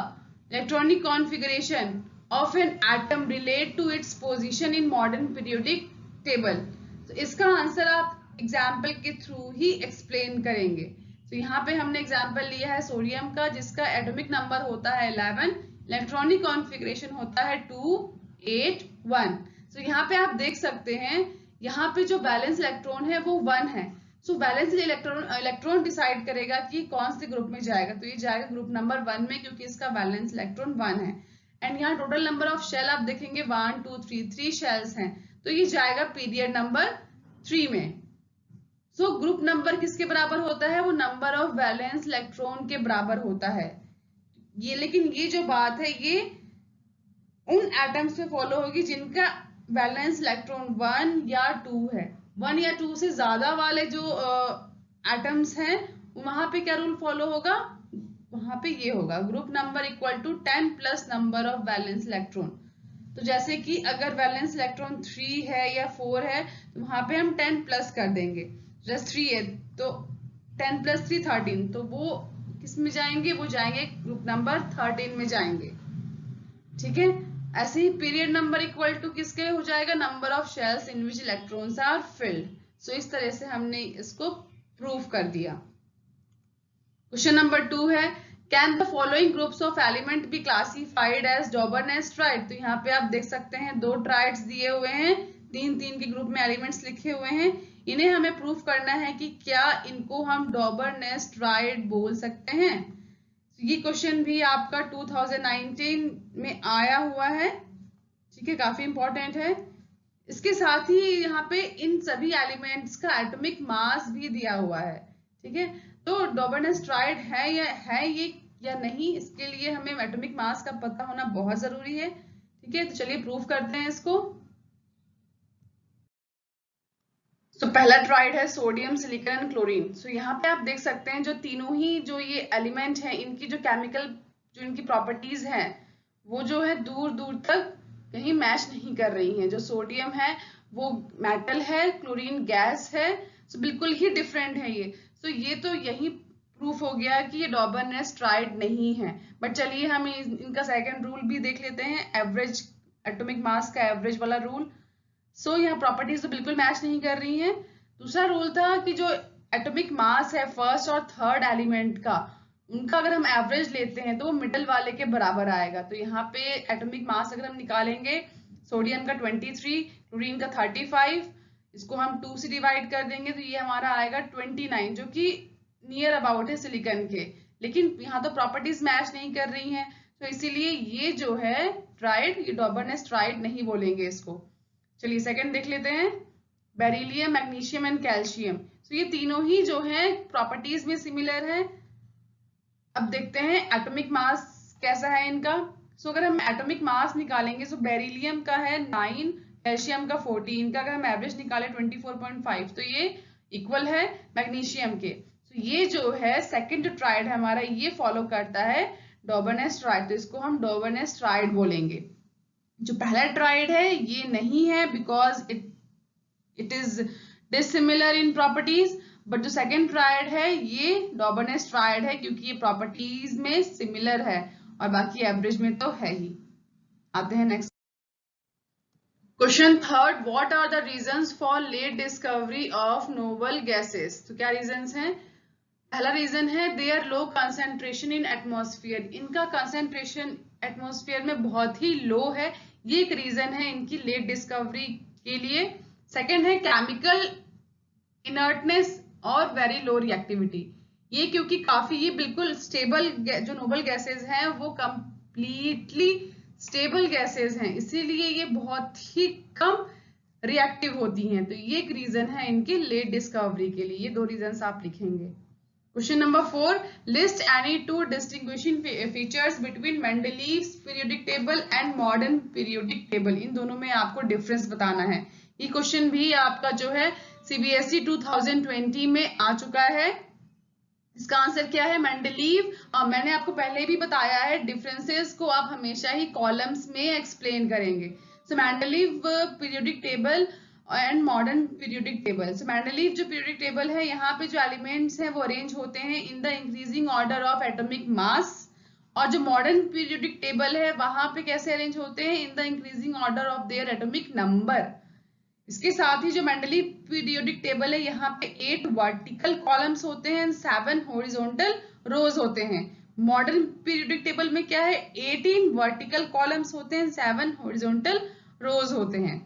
S2: electronic configuration of an atom relate to its position in modern periodic table? तो इसका आंसर आप एग्जाम्पल के थ्रू ही एक्सप्लेन करेंगे। तो यहाँ पे हमने एग्जाम्पल लिया है सोडियम का, जिसका एटॉमिक नंबर होता है 11, इलेक्ट्रॉनिक कॉन्फ़िगरेशन होता है 281। तो यहाँ पे आप देख सकते हैं, यहाँ पे जो बैलेंस इलेक्ट्रॉन है वो 1 है। सो बैलेंस इलेक्ट्रॉन डिसाइड करेगा कि कौन से ग्रुप में जाएगा, तो ये जाएगा ग्रुप नंबर 1 में, क्योंकि इसका बैलेंस इलेक्ट्रॉन 1 है। एंड यहाँ टोटल नंबर ऑफ शेल आप देखेंगे 1 2 3 शेल्स हैं, तो ये जाएगा पीरियड नंबर 3 में। सो ग्रुप नंबर किसके बराबर होता है, वो नंबर ऑफ वैलेंस इलेक्ट्रॉन के बराबर होता है ये। लेकिन ये जो बात है ये उन एटम्स पे फॉलो होगी जिनका वैलेंस इलेक्ट्रॉन 1 या 2 है, 1 या 2 से ज्यादा वाले जो एटम्स हैं वहां पे क्या रूल फॉलो होगा, वहां पे ये होगा group number equal to 10 plus number of valence electron. तो जैसे कि अगर वैलेंस इलेक्ट्रॉन 3 है या 4 है तो वहां पे हम 10 प्लस कर देंगे, जस्ट 3 है तो 10 प्लस 3 13, तो वो किस में जाएंगे, वो जाएंगे ग्रुप नंबर 13 में जाएंगे। ठीक है, ऐसे ही पीरियड नंबर इक्वल टू किसके हो जाएगा, number of shells in which electrons are filled. सो इस तरह से हमने इसको प्रूव कर दिया। क्वेश्चन नंबर 2 है, can the following groups of element be classified as Dobereiner's triad. तो यहाँ पे आप देख सकते हैं 2 ट्राइड्स दिए हुए हैं, 3-3 के ग्रुप में एलिमेंट्स लिखे हुए हैं, इन्हें हमें प्रूफ करना है कि क्या इनको हम डॉबरनेस ट्राइड बोल सकते हैं। ये क्वेश्चन भी आपका 2019 में आया हुआ है। ठीक है, काफी इंपॉर्टेंट है। इसके साथ ही यहाँ पे इन सभी एलिमेंट्स का एटॉमिक मास भी दिया हुआ है। ठीक है, तो डॉबरनेस ट्राइड है ये या नहीं, इसके लिए हमें एटॉमिक मास का पता होना बहुत जरूरी है। ठीक है, तो चलिए प्रूव करते हैं इसको। तो पहला ट्राइड है सोडियम, सिलिकॉन एंड क्लोरीन। सो यहाँ पे आप देख सकते हैं जो तीनों ही जो ये एलिमेंट हैं इनकी जो केमिकल जो इनकी प्रॉपर्टीज हैं वो जो है दूर दूर तक कहीं मैच नहीं कर रही हैं। जो सोडियम है वो मेटल है, क्लोरीन गैस है, सो बिल्कुल ही डिफरेंट है ये। सो ये तो यही प्रूफ हो गया कि ये डॉबरनेस ट्राइड नहीं है। बट चलिए हम इनका सेकेंड रूल भी देख लेते हैं, एवरेज एटॉमिक मास का एवरेज वाला रूल। सो यहाँ प्रॉपर्टीज तो बिल्कुल मैच नहीं कर रही हैं। दूसरा रूल था कि जो एटॉमिक मास है फर्स्ट और थर्ड एलिमेंट का, उनका अगर हम एवरेज लेते हैं तो वो मिडल वाले के बराबर आएगा। तो यहाँ पे एटॉमिक मास अगर हम निकालेंगे, सोडियम का 23, क्लोरीन का 35, इसको हम 2 से डिवाइड कर देंगे तो ये हमारा आएगा 29, जो कि नियर अबाउट है सिलिकॉन के। लेकिन यहाँ तो प्रॉपर्टीज मैच नहीं कर रही हैं, तो इसीलिए ये जो है ट्राइड, ये डॉबरनेस ट्राइड नहीं बोलेंगे इसको। चलिए सेकंड देख लेते हैं, बेरिलियम, मैग्नीशियम एंड कैल्शियम। तो ये तीनों ही जो है प्रॉपर्टीज में सिमिलर है। अब देखते हैं एटॉमिक मास कैसा है इनका। सो अगर हम एटॉमिक मास निकालेंगे तो बेरिलियम का है 9, कैल्शियम का 14, इनका अगर हम एवरेज निकाले 24.5 तो ये इक्वल है मैग्नीशियम के। तो ये जो है सेकंड ट्राइड हमारा ये फॉलो करता है डॉबरनेस ट्राइड, तो इसको हम डॉबरनेस ट्राइड बोलेंगे। जो पहला ट्राइड है ये नहीं है because it is dissimilar in properties, but जो सेकेंड ट्राइड है ये डॉबरनेस ट्राइड है क्योंकि ये प्रॉपर्टीज में सिमिलर है और बाकी एवरेज में तो है ही। आते हैं next question third, what are the reasons for late discovery of noble gases. तो क्या रीजंस हैं। पहला रीजन है their low concentration in atmosphere, इनका कंसेंट्रेशन एटमॉस्फेयर में बहुत ही लो है, ये एक रीजन है इनकी लेट डिस्कवरी के लिए। सेकंड है केमिकल इनर्टनेस और वेरी लो रिएक्टिविटी, ये क्योंकि काफी ये बिल्कुल स्टेबल जो नोबल गैसेस हैं वो कंप्लीटली स्टेबल गैसेस हैं, इसीलिए ये बहुत ही कम रिएक्टिव होती हैं। तो ये एक रीजन है इनकी लेट डिस्कवरी के लिए, ये 2 रीजन आप लिखेंगे। Question number 4, list any 2 distinguishing features between Mendeleev's periodic table and modern periodic table. इन दोनों में आपको डिफरेंस बताना है। ये क्वेश्चन भी आपका जो है सीबीएसई 2020 में आ चुका है। इसका आंसर क्या है, मेंडलीव। मैंने आपको पहले भी बताया है डिफरेंसेस को आप हमेशा ही कॉलम्स में एक्सप्लेन करेंगे। So Mendeleev periodic table and modern periodic table. So Mendeleev जो पीरियोडिक टेबल है यहाँ पे जो एलिमेंट्स हैं वो अरेंज होते हैं इन the increasing order of atomic mass, और जो मॉडर्न पीरियोडिक टेबल है वहां पे कैसे अरेंज होते हैं इन the increasing order of their atomic number. इसके साथ ही जो मेंडलीव पीरियोडिक टेबल है यहाँ पे 8 वर्टिकल कॉलम्स होते हैं, 7 हॉरिजॉन्टल रोज होते हैं। मॉडर्न पीरियोडिक टेबल में क्या है, 18 वर्टिकल कॉलम्स होते हैं, 7 हॉरिजॉन्टल रोज होते हैं।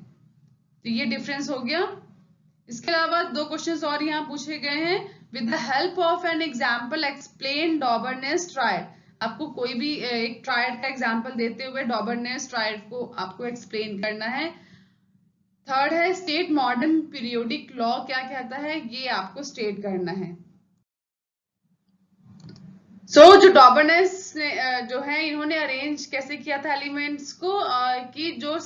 S2: तो ये डिफरेंस हो गया। इसके अलावा 2 क्वेश्चंस और यहाँ पूछे गए हैं, with the help of an example explain Dobereiner's triad. आपको कोई भी एक ट्राइड का एग्जाम्पल देते हुए डॉबरनेस ट्राइड को आपको एक्सप्लेन करना है। थर्ड है स्टेट मॉडर्न पीरियोडिक लॉ क्या कहता है, ये आपको स्टेट करना है। जो डॉबरनेस जो है इन्होंने अरेंज कैसे किया था एलिमेंट्स को कि जो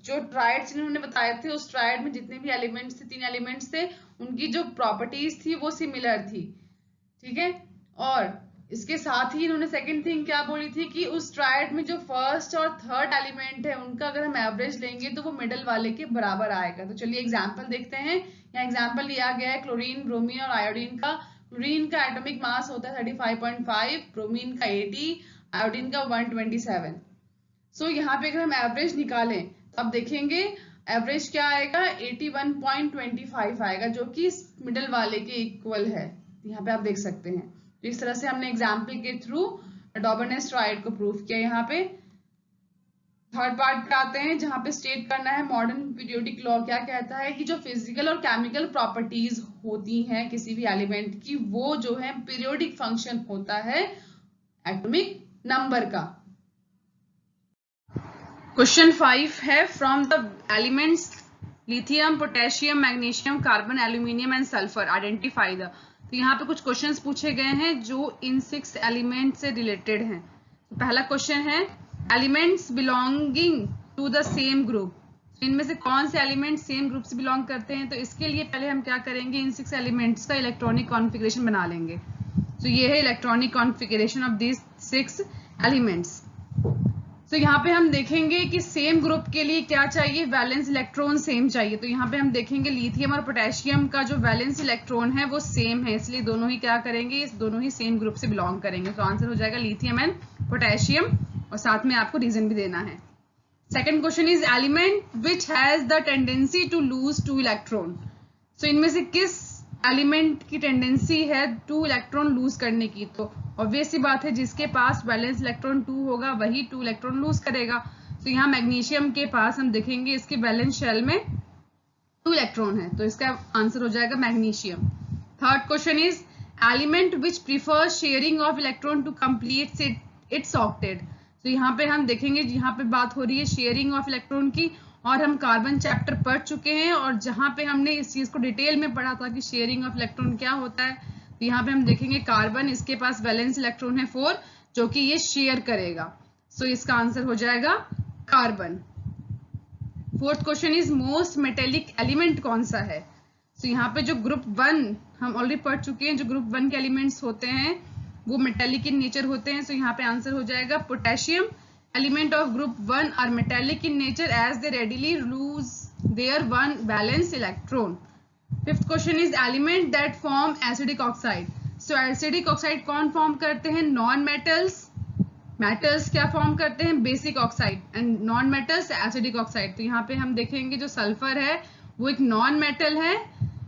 S2: जो ट्राइड्स इन्होंने बताए थे, उस ट्राइड में जितने भी एलिमेंट्स थे, 3 एलिमेंट्स थे, उनकी जो प्रॉपर्टीज थी वो सिमिलर थी, ठीक है। और इसके साथ ही इन्होंने सेकंड थिंग क्या बोली थी कि उस ट्राइड में जो फर्स्ट और थर्ड एलिमेंट है उनका अगर हम एवरेज लेंगे तो वो मिडल वाले के बराबर आएगा। तो चलिए एग्जांपल देखते हैं। यहाँ एग्जांपल लिया गया है क्लोरीन, ब्रोमीन और आयोडीन का। क्लोरीन का एटॉमिक मास होता है 35.5, ब्रोमीन का 80, आयोडीन का 127। सो यहाँ पे अगर हम एवरेज निकालें तो आप देखेंगे एवरेज क्या आएगा, 81.25 आएगा, जो कि मिडल वाले के इक्वल है। यहाँ पे आप देख सकते हैं। तो इस तरह से हमने एग्जाम्पल के थ्रू डॉबरनेस ट्राइड को प्रूव किया। यहाँ पे थर्ड पार्ट पे आते हैं, जहाँ पे स्टेट करना है मॉडर्न पीरियोडिक लॉ क्या कहता है कि जो फिजिकल और केमिकल प्रॉपर्टीज होती हैं किसी भी एलिमेंट की, वो जो है पीरियोडिक फंक्शन होता है एटॉमिक नंबर का। क्वेश्चन 5 है from the elements lithium, potassium, magnesium, carbon, aluminium and sulphur identify the. तो यहाँ पे कुछ क्वेश्चंस पूछे गए हैं जो इन 6 एलिमेंट से रिलेटेड हैं। तो पहला क्वेश्चन है elements belonging to the same group. इनमें से कौन से एलिमेंट सेम ग्रुप से बिलोंग करते हैं? तो इसके लिए पहले हम क्या करेंगे, इन 6 एलिमेंट्स का इलेक्ट्रॉनिक कॉन्फ़िगरेशन बना लेंगे। तो ये है electronic configuration of these 6 elements. तो यहाँ पे हम देखेंगे कि सेम ग्रुप के लिए क्या चाहिए, वैलेंस इलेक्ट्रॉन सेम चाहिए। तो यहाँ पे हम देखेंगे लिथियम और पोटेशियम का जो वैलेंस इलेक्ट्रॉन है वो सेम है, इसलिए दोनों ही क्या करेंगे, इस दोनों ही सेम ग्रुप से बिलोंग करेंगे। तो आंसर हो जाएगा लिथियम एंड पोटेशियम, और साथ में आपको रीजन भी देना है। Second question is element which has the tendency to lose 2 electron. So इनमें से किस एलिमेंट की टेंडेंसी है 2 इलेक्ट्रॉन लूज करने की? तो ऑब्वियस सी बात है, जिसके पास वैलेंस इलेक्ट्रॉन 2 होगा वही 2 इलेक्ट्रॉन लूज करेगा। तो यहाँ मैग्नीशियम के पास हम देखेंगे इसके वैलेंस शेल में 2 इलेक्ट्रॉन है, तो इसका आंसर हो जाएगा magnesium. Third question is element which prefer sharing of electron to complete its octet. तो यहाँ पे हम देखेंगे, यहाँ पे बात हो रही है शेयरिंग ऑफ इलेक्ट्रॉन की, और हम कार्बन चैप्टर पढ़ चुके हैं, और जहाँ पे हमने इस चीज को डिटेल में पढ़ा था कि शेयरिंग ऑफ इलेक्ट्रॉन क्या होता है। तो यहाँ पे हम देखेंगे कार्बन, इसके पास वैलेंस इलेक्ट्रॉन है 4, जो कि ये शेयर करेगा। सो इसका आंसर हो जाएगा carbon. Fourth question is most metallic element कौन सा है? तो यहाँ पे जो ग्रुप 1 हम ऑलरेडी पढ़ चुके हैं, जो ग्रुप 1 के एलिमेंट्स होते हैं वो मेटेलिक इन नेचर होते हैं। सो यहाँ पे आंसर हो जाएगा potassium. Element of group 1 are metallic in nature as they readily lose their 1 valence electron. Fifth question is element that form acidic oxide. So acidic oxide कौन फॉर्म करते हैं? Non metals. Metals क्या form करते हैं? Basic oxide. And non metals acidic oxide. तो यहाँ पे हम देखेंगे जो सल्फर है वो एक नॉन मेटल है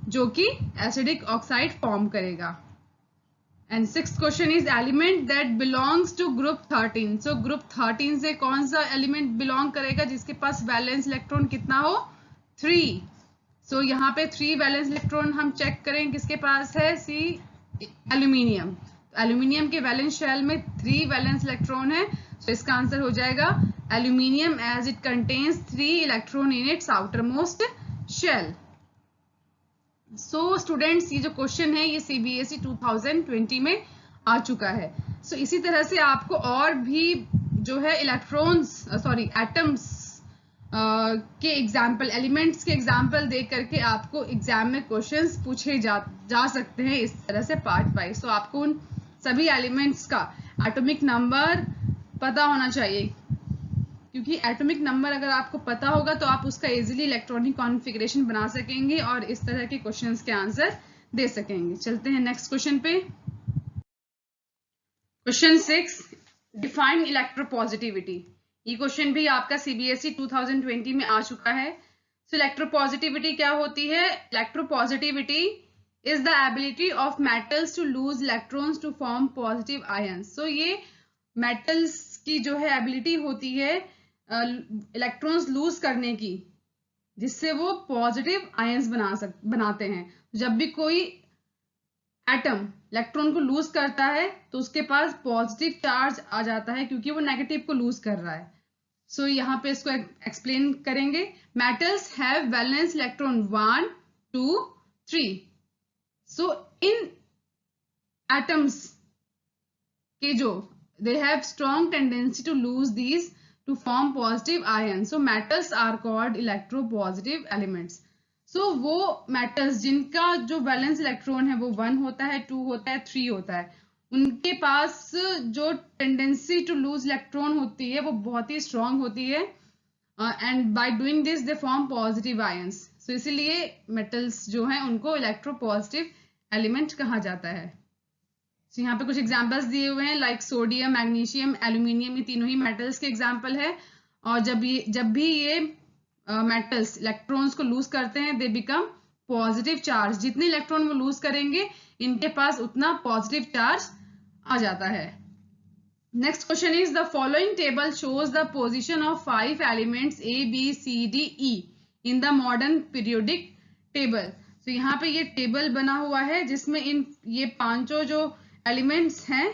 S2: जो कि एसिडिक ऑक्साइड फॉर्म करेगा। And sixth question is element that belongs to group 13। So group 13 से कौन सा एलिमेंट बिलोंग करेगा जिसके पास वैलेंस इलेक्ट्रॉन कितना हो? 3। सो यहाँ पे 3 वैलेंस इलेक्ट्रॉन हम चेक करें किसके पास है? सी एल्यूमिनियम। एल्यूमिनियम के वैलेंस शेल में 3 वैलेंस इलेक्ट्रॉन है, तो इसका आंसर हो जाएगा aluminium as it contains 3 electron in its outermost shell. So students, ये जो क्वेश्चन है ये CBSE 2020 में आ चुका है। सो इसी तरह से आपको और भी जो है एटम्स के एग्जाम्पल, एलिमेंट्स के एग्जाम्पल दे करके आपको एग्जाम में क्वेश्चंस पूछे जा सकते हैं इस तरह से पार्ट वाइज। तो आपको उन सभी एलिमेंट्स का एटॉमिक नंबर पता होना चाहिए, क्योंकि एटॉमिक नंबर अगर आपको पता होगा तो आप उसका इजीली इलेक्ट्रॉनिक कॉन्फ़िगरेशन बना सकेंगे और इस तरह के क्वेश्चंस के आंसर दे सकेंगे। चलते हैं नेक्स्ट क्वेश्चन पे। Question 6, define electropositivity. ये क्वेश्चन भी आपका CBSE 2020 में आ चुका है। सो इलेक्ट्रोपॉजिटिविटी क्या होती है? Electropositivity is the ability of metals to lose electrons to form positive ions. So ये मेटल्स की जो है एबिलिटी होती है इलेक्ट्रॉन्स लूज करने की, जिससे वो पॉजिटिव आयंस बनाते हैं। जब भी कोई एटम इलेक्ट्रॉन को लूज करता है तो उसके पास पॉजिटिव चार्ज आ जाता है, क्योंकि वो नेगेटिव को लूज कर रहा है। सो यहाँ पे इसको एक्सप्लेन करेंगे। Metals have valence electron 1, 2, 3। So in atoms के जो they have strong tendency to lose these to form positive ions. So metals are called electropositive elements. So वो metals जिनका जो वैलेंस इलेक्ट्रॉन है वो 1 होता है, 2 होता है, 3 होता है, उनके पास जो टेंडेंसी टू लूज इलेक्ट्रॉन होती है वो बहुत ही स्ट्रांग होती है, and by doing this they form positive ions. So इसीलिए मेटल्स जो हैं उनको इलेक्ट्रोपॉजिटिव एलिमेंट कहा जाता है. तो यहाँ पे कुछ एग्जांपल्स दिए हुए हैं, लाइक सोडियम, मैग्नीशियम, एल्यूमिनियम, ये तीनों ही मेटल्स के एग्जांपल है. और जब भी ये मेटल्स इलेक्ट्रॉन्स को लूज करते हैं दे बिकम पॉजिटिव चार्ज. जितने इलेक्ट्रॉन वो लूज करेंगे इनके पास उतना पॉजिटिव चार्ज आ जाता है. Next question is the following table shows the position of 5 elements A, B, C, D, E in the modern periodic table. तो यहाँ पे ये टेबल बना हुआ है जिसमें ये पांचों जो एलिमेंट्स हैं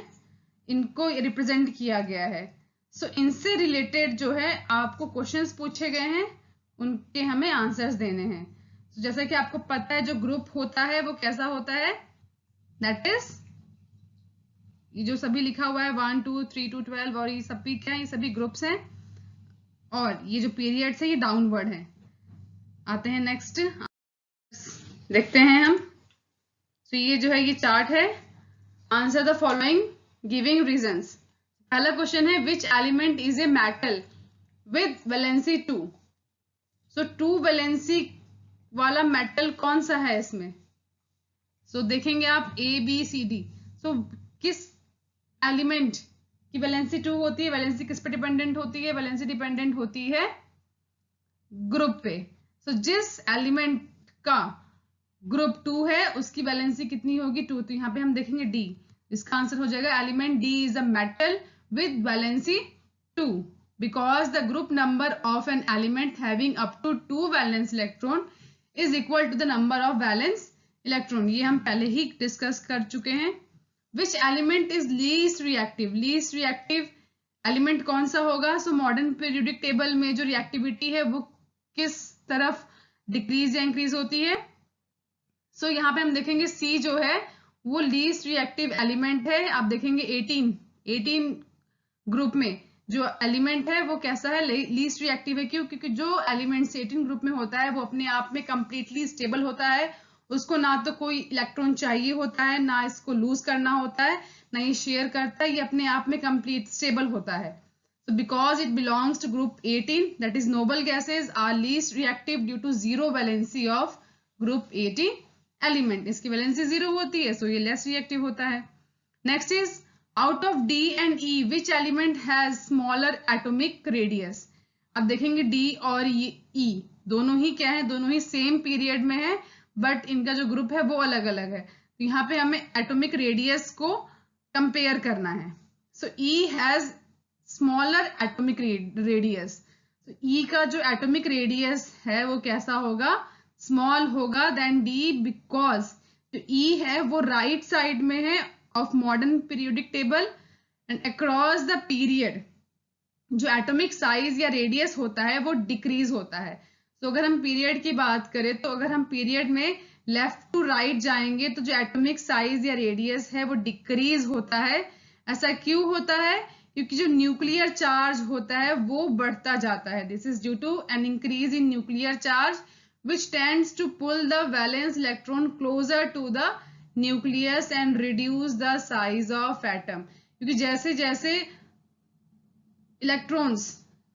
S2: इनको रिप्रेजेंट किया गया है. सो इनसे रिलेटेड जो है आपको क्वेश्चंस पूछे गए हैं, उनके हमें आंसर्स देने हैं. तो जैसा कि आपको पता है जो ग्रुप होता है वो कैसा होता है, दैट इज ये जो सभी लिखा हुआ है 1, 2, 3 to 12 और ये सभी क्या है, ये सभी ग्रुप्स हैं. और ये जो पीरियड्स है ये डाउनवर्ड है. आते हैं नेक्स्ट, देखते हैं हम. तो ये जो है ये चार्ट है. Answer the following giving reasons. पहला क्वेश्चन है which element is a metal with valency 2. So 2 valency वाला मेटल कौन सा है इसमें. सो देखेंगे आप A, B, C, D. सो किस एलिमेंट की वैलेंसी 2 होती है, वैलेंसी किस पे डिपेंडेंट होती है, वैलेंसी डिपेंडेंट होती है ग्रुप पे. सो जिस एलिमेंट का ग्रुप 2 है उसकी वैलेंसी कितनी होगी 2. तो यहाँ पे हम देखेंगे D. इसका आंसर हो जाएगा element D is a metal with valency 2 because the group number of an element having up to 2 valence electron is equal to the number of valence electron. ये हम पहले ही डिस्कस कर चुके हैं. Which element is least reactive? Least reactive element कौन सा होगा. So modern periodic table में जो reactivity है वो किस तरफ डिक्रीज या इंक्रीज होती है. So यहाँ पे हम देखेंगे C जो है वो लीस्ट रिएक्टिव एलिमेंट है. आप देखेंगे 18 ग्रुप में जो एलिमेंट है वो कैसा है, लीस्ट रिएक्टिव है. क्यों, क्योंकि जो एलिमेंट 18 ग्रुप में होता है वो अपने आप में कंप्लीटली स्टेबल होता है. उसको ना तो कोई इलेक्ट्रॉन चाहिए होता है, ना इसको लूज करना होता है, ना ये शेयर करता है. ये अपने आप में कंप्लीट स्टेबल होता है. So because it belongs to group 18, that is noble gases are least reactive due to zero valency of group 18 element. इसकी वैलेंसी 0 होती है, so ये less reactive होता है. Next is out of D and E, which element has smaller atomic radius? अब देखेंगे D और E दोनों ही क्या है, दोनों ही सेम पीरियड में है, बट इनका जो ग्रुप है वो अलग अलग है. तो यहाँ पे हमें एटॉमिक रेडियस को कंपेयर करना है. सो E has smaller atomic radius. तो E का जो एटॉमिक रेडियस है वो कैसा होगा, स्मॉल होगा देन D, बिकॉज जो E है वो राइट साइड में है of modern periodic table and across the period जो एटॉमिक साइज या रेडियस होता है वो डिक्रीज होता है. तो अगर हम पीरियड की बात करें तो अगर हम पीरियड में लेफ्ट टू राइट जाएंगे तो जो एटॉमिक साइज या रेडियस है वो डिक्रीज होता है. ऐसा क्यों होता है, क्योंकि जो न्यूक्लियर चार्ज होता है वो बढ़ता जाता है. This is due to an increase in nuclear charge which tends to pull the valence electron closer to the nucleus and reduce the size of atom. क्योंकि जैसे जैसे इलेक्ट्रॉन्स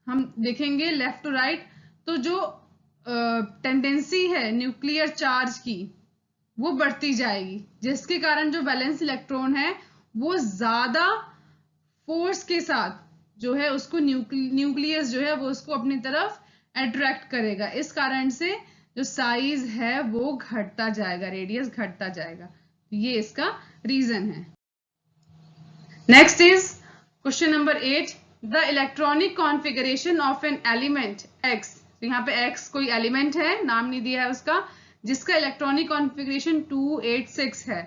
S2: हम देखेंगे लेफ्ट टू राइट तो जो टेंडेंसी है nuclear charge की वो बढ़ती जाएगी, जिसके कारण जो वैलेंस इलेक्ट्रॉन है वो ज्यादा फोर्स के साथ जो है उसको न्यूक्लियस जो है वो उसको अपनी तरफ अट्रैक्ट करेगा. इस कारण से जो साइज है वो घटता जाएगा, रेडियस घटता जाएगा. ये इसका रीजन है. Next is question number 8. The electronic configuration of an element X. तो यहाँ पे X कोई एलिमेंट है, नाम नहीं दिया है उसका, जिसका इलेक्ट्रॉनिक कॉन्फ़िगरेशन 286 है.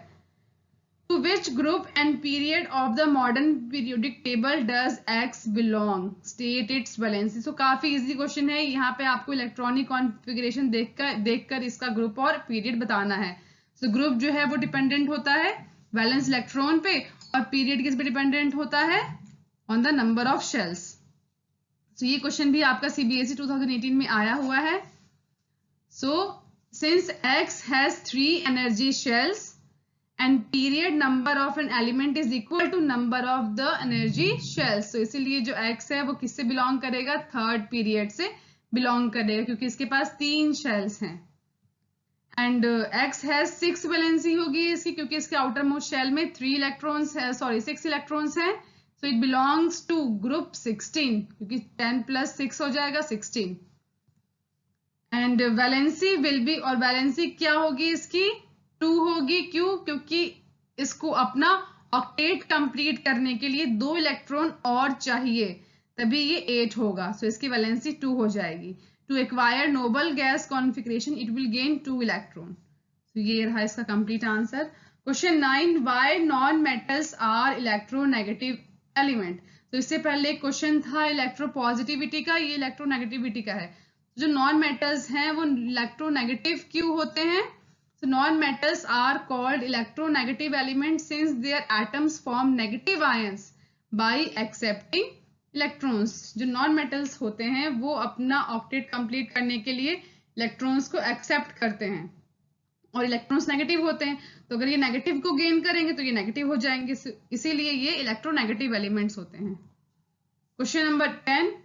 S2: To which group and period of the modern periodic table does X belong? State its valency. So काफी इजी क्वेश्चन है. यहाँ पे आपको इलेक्ट्रॉनिक कॉन्फ़िगरेशन देखकर इसका ग्रुप और पीरियड बताना है. So ग्रुप जो है वो डिपेंडेंट होता है वैलेंस इलेक्ट्रॉन पे और पीरियड किस पे डिपेंडेंट होता है, on the number of shells. तो ये क्वेश्चन भी आपका CBSE 2018 में आया हुआ है. So since X has 3 energy shells and period number of an element is equal to number of the energy shells, so इसीलिए जो X है वो किससे बिलोंग करेगा, थर्ड पीरियड से बिलोंग करेगा, क्योंकि इसके पास 3 शेल्स हैं. एंड X हैज 6 वैलेंसी होगी इसकी, क्योंकि इसके आउटर मोस्ट शेल में 3 इलेक्ट्रॉन्स है, सॉरी 6 इलेक्ट्रॉन्स हैं. So it belongs to group 16, क्योंकि 10 + 6 हो जाएगा 16. एंड वैलेंसी विल बी, और वैलेंसी क्या होगी इसकी, 2 होगी. क्यों, क्योंकि इसको अपना ऑक्टेट कंप्लीट करने के लिए 2 इलेक्ट्रॉन और चाहिए, तभी ये 8 होगा. सो इसकी वैलेंसी 2 हो जाएगी. To acquire noble gas configuration it will gain 2 electron. तो ये रहा इसका complete answer. Question 9, why non metals are electronegative element. तो इससे पहले एक क्वेश्चन था इलेक्ट्रोपॉजिटिविटी का, ये इलेक्ट्रोनेगेटिविटी का है. जो नॉन मेटल्स हैं वो इलेक्ट्रोनेगेटिव क्यों होते हैं. So non-metals are called electronegative elements since their atoms form negative ions by accepting electrons. जो non-metals होते हैं वो अपना octet complete करने के लिए electrons को accept करते हैं, और electrons negative होते हैं, तो अगर ये negative को gain करेंगे तो ये negative हो जाएंगे, इसीलिए ये electronegative elements होते हैं. Question number 10.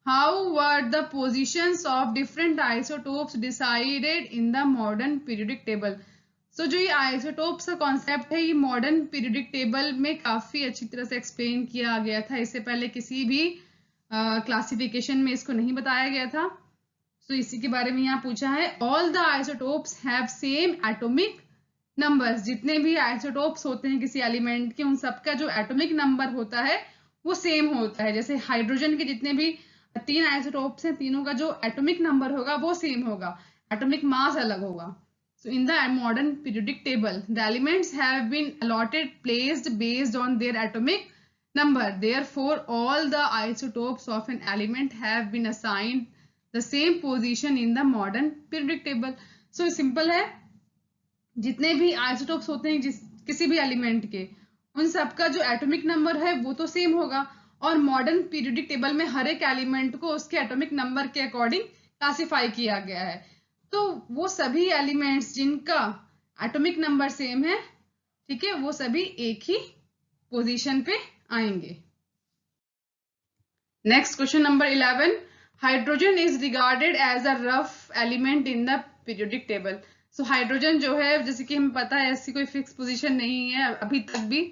S2: How were the positions of different isotopes decided in the modern periodic table? So जो ये isotopes का concept है ये modern periodic table में काफी अच्छी तरह से explain किया गया था. इससे पहले किसी भी classification में इसको नहीं बताया गया था. So इसी के बारे में यहाँ पूछा है. All the isotopes have same atomic numbers. जितने भी isotopes होते हैं किसी element के, उन सबका जो atomic number होता है वो same होता है. जैसे हाइड्रोजन के जितने भी 3 आइसोटोप्स हैं, तीनों का जो एटॉमिक नंबर होगा वो सेम होगा, एटॉमिक मास अलग होगा. So in the modern periodic table the elements have been allotted placed based on their atomic number. Therefore all the isotopes of an element have been assigned the same position in the modern periodic table. So simple है, जितने भी isotopes होते हैं किसी भी element के, उन सबका जो एटॉमिक नंबर है वो तो सेम होगा, और मॉडर्न पीरियोडिक टेबल में हर एक एलिमेंट को उसके एटॉमिक नंबर के अकॉर्डिंग क्लासिफाई किया गया है. तो वो सभी एलिमेंट्स जिनका एटॉमिक नंबर सेम है, ठीक है, वो सभी एक ही पोजीशन पे आएंगे. Next question number 11. Hydrogen is regarded as a rough element in the periodic table. So hydrogen जो है, जैसे कि हमें पता है, ऐसी कोई फिक्स पोजीशन नहीं है अभी तक भी.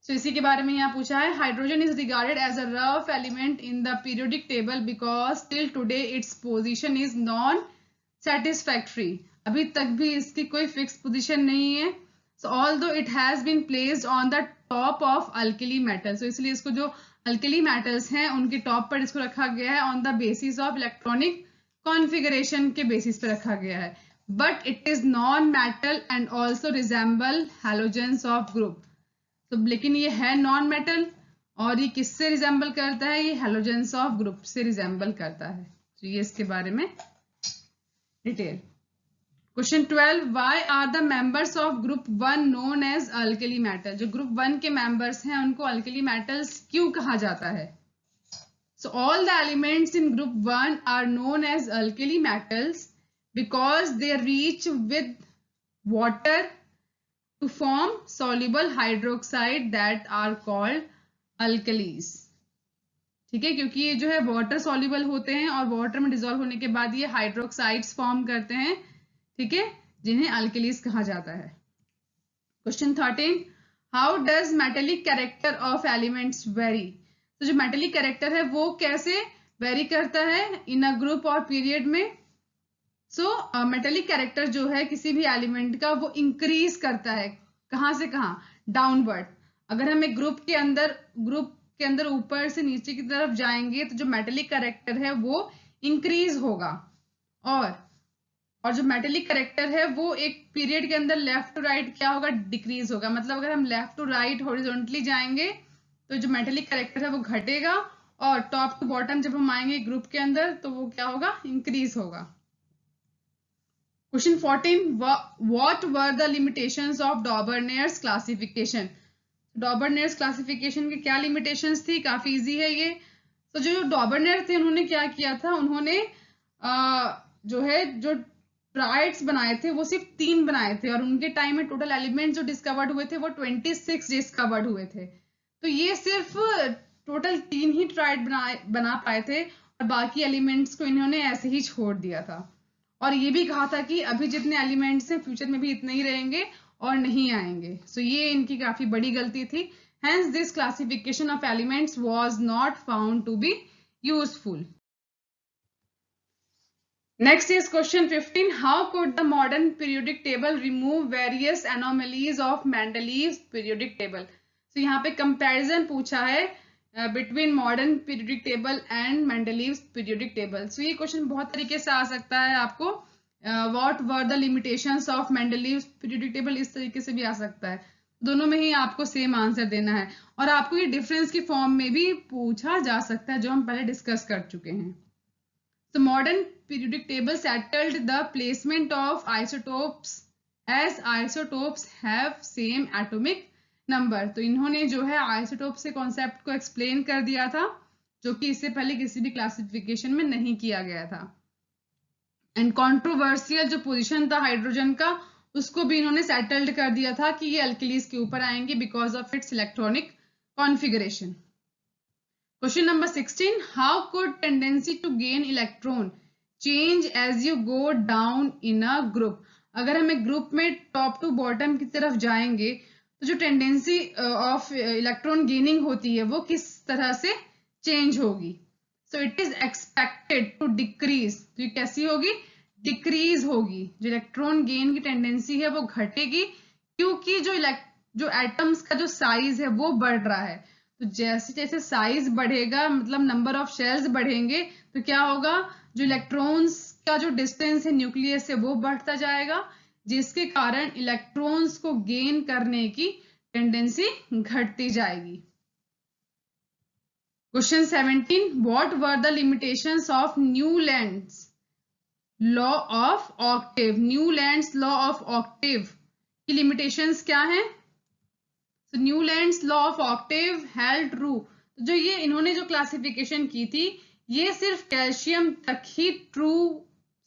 S2: तो इसी के बारे में यहाँ पूछा है. Hydrogen is regarded as a rough element in the periodic table because till today its position is non satisfactory. अभी तक भी इसकी कोई फिक्स पोजीशन नहीं है. So although it has been placed on the top of alkali metal. So इसलिए इसको जो अल्कली मेटल्स हैं उनके टॉप पर इसको रखा गया है, on the basis of electronic configuration के बेसिस पे रखा गया है. But it is non metal and also resemble halogens of group. तो लेकिन ये है नॉन मेटल, और ये किससे रिजेंबल करता है, ये हैलोजेंस ऑफ ग्रुप से रिजेंबल करता है. तो ये इसके बारे में detail. Question 12. Why are the members of group 1 known as alkali metal. जो ग्रुप 1 के मेंबर्स हैं उनको अल्कली मेटल्स क्यों कहा जाता है. So all the elements in group 1 are known as alkali metals because they reach with water to form soluble hydroxide that are called alkalis. ठीक है, क्योंकि ये जो है वाटर सॉल्युबल होते हैं और वाटर में डिसॉल्व होने के बाद ये हाइड्रोक्साइड्स फॉर्म करते हैं, ठीक है, जिन्हें अल्कलीज कहा जाता है. Question 13. How does metallic character of elements very. तो जो मेटेलिक कैरेक्टर है वो कैसे वेरी करता है इन अ ग्रुप और पीरियड में. सो मेटेलिक कैरेक्टर जो है किसी भी एलिमेंट का वो इंक्रीज करता है. कहां से कहां, डाउनवर्ड. अगर हम एक ग्रुप के अंदर ऊपर से नीचे की तरफ जाएंगे तो जो मेटेलिक कैरेक्टर है वो इंक्रीज होगा, और जो मेटेलिक कैरेक्टर है वो एक पीरियड के अंदर लेफ्ट टू राइट क्या होगा, डिक्रीज होगा. मतलब अगर हम लेफ्ट टू राइट हॉरिजॉन्टली जाएंगे तो जो मेटेलिक कैरेक्टर है वो घटेगा, और टॉप टू बॉटम जब हम आएंगे ग्रुप के अंदर तो वो क्या होगा, इंक्रीज होगा. Question 14. What were the limitations of Dauberner's classification? Dauberner's classification के क्या limitations थी, काफी easy है ये. तो जो डॉबरनेर थे उन्होंने क्या किया था, उन्होंने जो ट्राइड्स बनाए थे वो सिर्फ 3 बनाए थे, और उनके टाइम में टोटल एलिमेंट जो डिस्कवर्ड हुए थे वो 26 डिस्कवर्ड हुए थे। तो ये सिर्फ टोटल 3 ही ट्राइड बना पाए थे, और बाकी एलिमेंट्स को इन्होंने ऐसे ही छोड़ दिया था। और ये भी कहा था कि अभी जितने एलिमेंट्स हैं फ्यूचर में भी इतने ही रहेंगे और नहीं आएंगे। सो ये इनकी काफी बड़ी गलती थी। Hence this classification of elements was not found to be useful. Next is question 15. How could the modern periodic table remove various anomalies of Mendeleev's periodic table? So यहाँ पे comparison पूछा है between modern periodic table and Mendeleev's periodic table. So ये question बहुत तरीके से आ सकता है आपको। What were the limitations of Mendeleev's periodic table, इस तरीके से भी आ सकता है। दोनों में ही आपको सेम आंसर देना है, और आपको ये डिफरेंस की फॉर्म में भी पूछा जा सकता है, जो हम पहले डिस्कस कर चुके हैं। तो modern periodic table settled the placement of isotopes as isotopes have same atomic number. तो इन्होंने जो है आइसोटोप से कॉन्सेप्ट को एक्सप्लेन कर दिया था, जो कि इससे पहले किसी भी क्लासिफिकेशन में नहीं किया गया था। एंड कॉन्ट्रोवर्सियल जो पोजिशन था हाइड्रोजन का, उसको भी इन्होंने सेटल्ड कर दिया था कि ये अल्किलीज के ऊपर आएंगे because of its electronic configuration. Question number 16. How could tendency to gain electron change as you go down in a group? अगर हम एक ग्रुप में टॉप टू बॉटम की तरफ जाएंगे तो जो टेंडेंसी ऑफ इलेक्ट्रॉन गेनिंग होती है वो किस तरह से चेंज होगी? So it is expected to decrease. तो ये कैसी होगी? डिक्रीज होगी। जो इलेक्ट्रॉन गेन की टेंडेंसी है वो घटेगी, क्योंकि जो एटम्स का जो साइज है वो बढ़ रहा है। तो जैसे जैसे साइज बढ़ेगा, मतलब नंबर ऑफ शेल्स बढ़ेंगे, तो क्या होगा? जो इलेक्ट्रॉन्स का जो डिस्टेंस है न्यूक्लियस से वो बढ़ता जाएगा, जिसके कारण इलेक्ट्रॉन्स को गेन करने की टेंडेंसी घटती जाएगी। Question 17. What were the limitations of Newlands law of Octave? Newlands law of Octave की लिमिटेशंस क्या है? तो Newlands law of Octave held true. तो जो ये इन्होंने जो क्लासिफिकेशन की थी, ये सिर्फ कैल्शियम तक ही ट्रू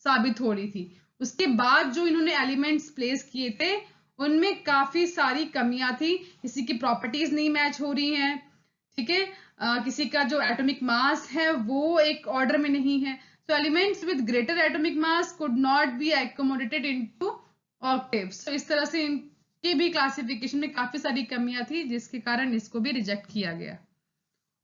S2: साबित हो रही थी। उसके बाद जो इन्होंने एलिमेंट्स प्लेस किए थे उनमें काफी सारी कमियां थी। किसी की प्रॉपर्टीज नहीं मैच हो रही हैं, ठीक है, किसी का जो एटॉमिक मास है वो एक ऑर्डर में नहीं है। So elements with greater atomic mass could not be accommodated into octaves. So इस तरह से इनके भी क्लासिफिकेशन में काफी सारी कमियां थी, जिसके कारण इसको भी रिजेक्ट किया गया।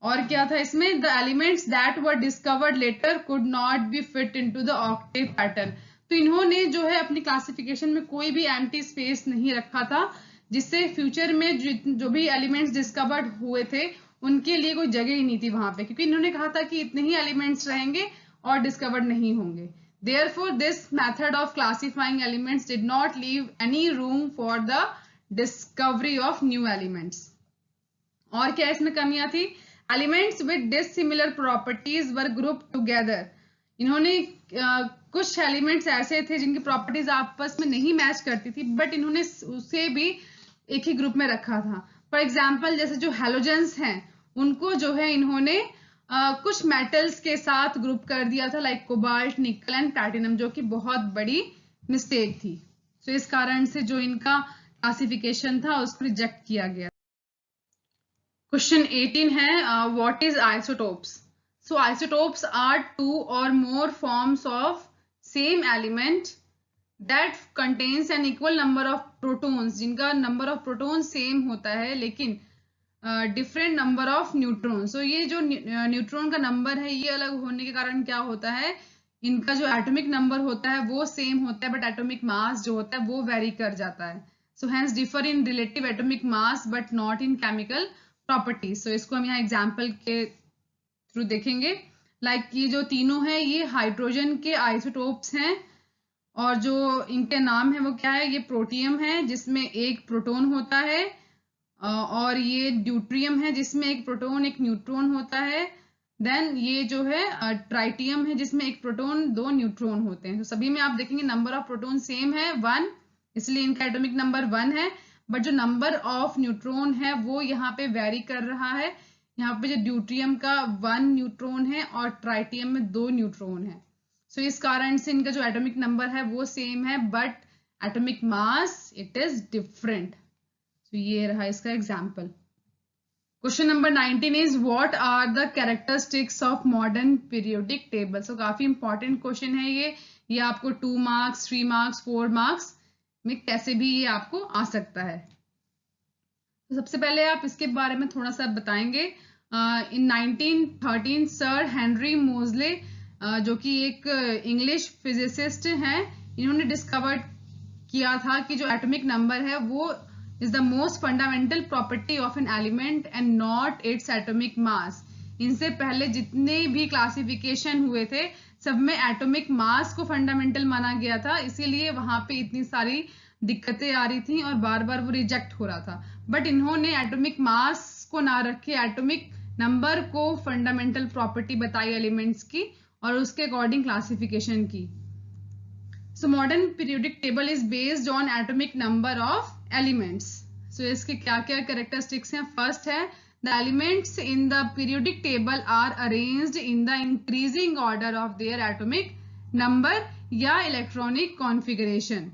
S2: और क्या था इसमें? The elements that were discovered later could not be fit into the octave pattern. तो इन्होंने जो है अपनी क्लासिफिकेशन में कोई भी एम्प्टी स्पेस नहीं रखा था, जिससे फ्यूचर में जो भी एलिमेंट्स डिस्कवर्ड हुए थे उनके लिए कोई जगह ही नहीं थी वहां पे, क्योंकि इन्होंने कहा था कि इतने ही एलिमेंट्स रहेंगे और डिस्कवर्ड नहीं होंगे। Therefore, this method of classifying elements did not leave any room for the discovery of new elements. और क्या इसमें कमियां थी? Elements with dissimilar properties were grouped together. इन्होंने कुछ एलिमेंट्स ऐसे थे जिनकी प्रॉपर्टीज आपस में नहीं मैच करती थी, बट इन्होंने उसे भी एक ही ग्रुप में रखा था। फॉर एग्जाम्पल, जैसे जो हैलोजेंस हैं उनको जो है इन्होंने कुछ मेटल्स के साथ ग्रुप कर दिया था, लाइक कोबाल्ट, निकल एंड प्लैटिनम, जो कि बहुत बड़ी मिस्टेक थी। तो इस कारण से जो इनका क्लासिफिकेशन था उसको रिजेक्ट किया गया। क्वेश्चन 18 है, what is isotopes? So isotopes are 2 or more forms of same element that contains an equal number of protons, जिनका नंबर ऑफ प्रोटॉन सेम होता है लेकिन डिफरेंट नंबर ऑफ न्यूट्रॉन। सो ये जो न्यूट्रॉन का नंबर है ये अलग होने के कारण क्या होता है, इनका जो एटॉमिक नंबर होता है वो सेम होता है, बट एटॉमिक मास जो होता है वो वेरी कर जाता है। So hence differ in relative atomic mass but not in chemical properties. So इसको हम यहाँ एग्जाम्पल के थ्रू देखेंगे। लाइक ये जो तीनों है ये हाइड्रोजन के आइसोटोप्स हैं, और जो इनके नाम है वो क्या है? ये प्रोटियम है जिसमें एक प्रोटॉन होता है, और ये ड्यूट्रियम है जिसमें एक प्रोटॉन एक न्यूट्रॉन होता है। देन ये जो है ट्राइटियम है जिसमें एक प्रोटॉन 2 न्यूट्रॉन होते हैं। तो सभी में आप देखेंगे नंबर ऑफ प्रोटॉन सेम है 1, इसलिए इनका एटॉमिक नंबर 1 है, बट जो नंबर ऑफ न्यूट्रॉन है वो यहाँ पे वेरी कर रहा है। यहाँ पे जो ड्यूट्रियम का 1 न्यूट्रॉन है और ट्राइटियम में 2 न्यूट्रॉन है। सो इस कारण से इनका जो एटॉमिक नंबर है वो सेम है, but atomic mass it is different. तो ये रहा इसका example. Question number 19 is what are the characteristics of modern periodic table. So काफी इंपॉर्टेंट क्वेश्चन है ये आपको 2 मार्क्स, 3 मार्क्स, 4 मार्क्स में कैसे भी ये आपको आ सकता है। तो सबसे पहले आप इसके बारे में थोड़ा सा बताएंगे। इन 1913 सर हेनरी मोजले जो कि एक इंग्लिश फिजिसिस्ट हैं, इन्होंने डिस्कवर किया था कि जो एटॉमिक नंबर है वो is the most fundamental property of an element and not its atomic mass. इनसे पहले जितने भी क्लासिफिकेशन हुए थे सब में एटॉमिक मास को फंडामेंटल माना गया था, इसीलिए वहां पे इतनी सारी दिक्कतें आ रही थी और बार बार वो रिजेक्ट हो रहा था। बट इन्होंने एटॉमिक मास को ना रखे, एटॉमिक नंबर को फंडामेंटल प्रॉपर्टी बताई एलिमेंट्स की और उसके अकॉर्डिंग क्लासिफिकेशन की। So modern periodic table is based on atomic number of elements. So इसके क्या क्या कैरेक्टरिस्टिक्स हैं। फर्स्ट है the elements in the periodic table are arranged in the increasing order of their atomic number या electronic configuration.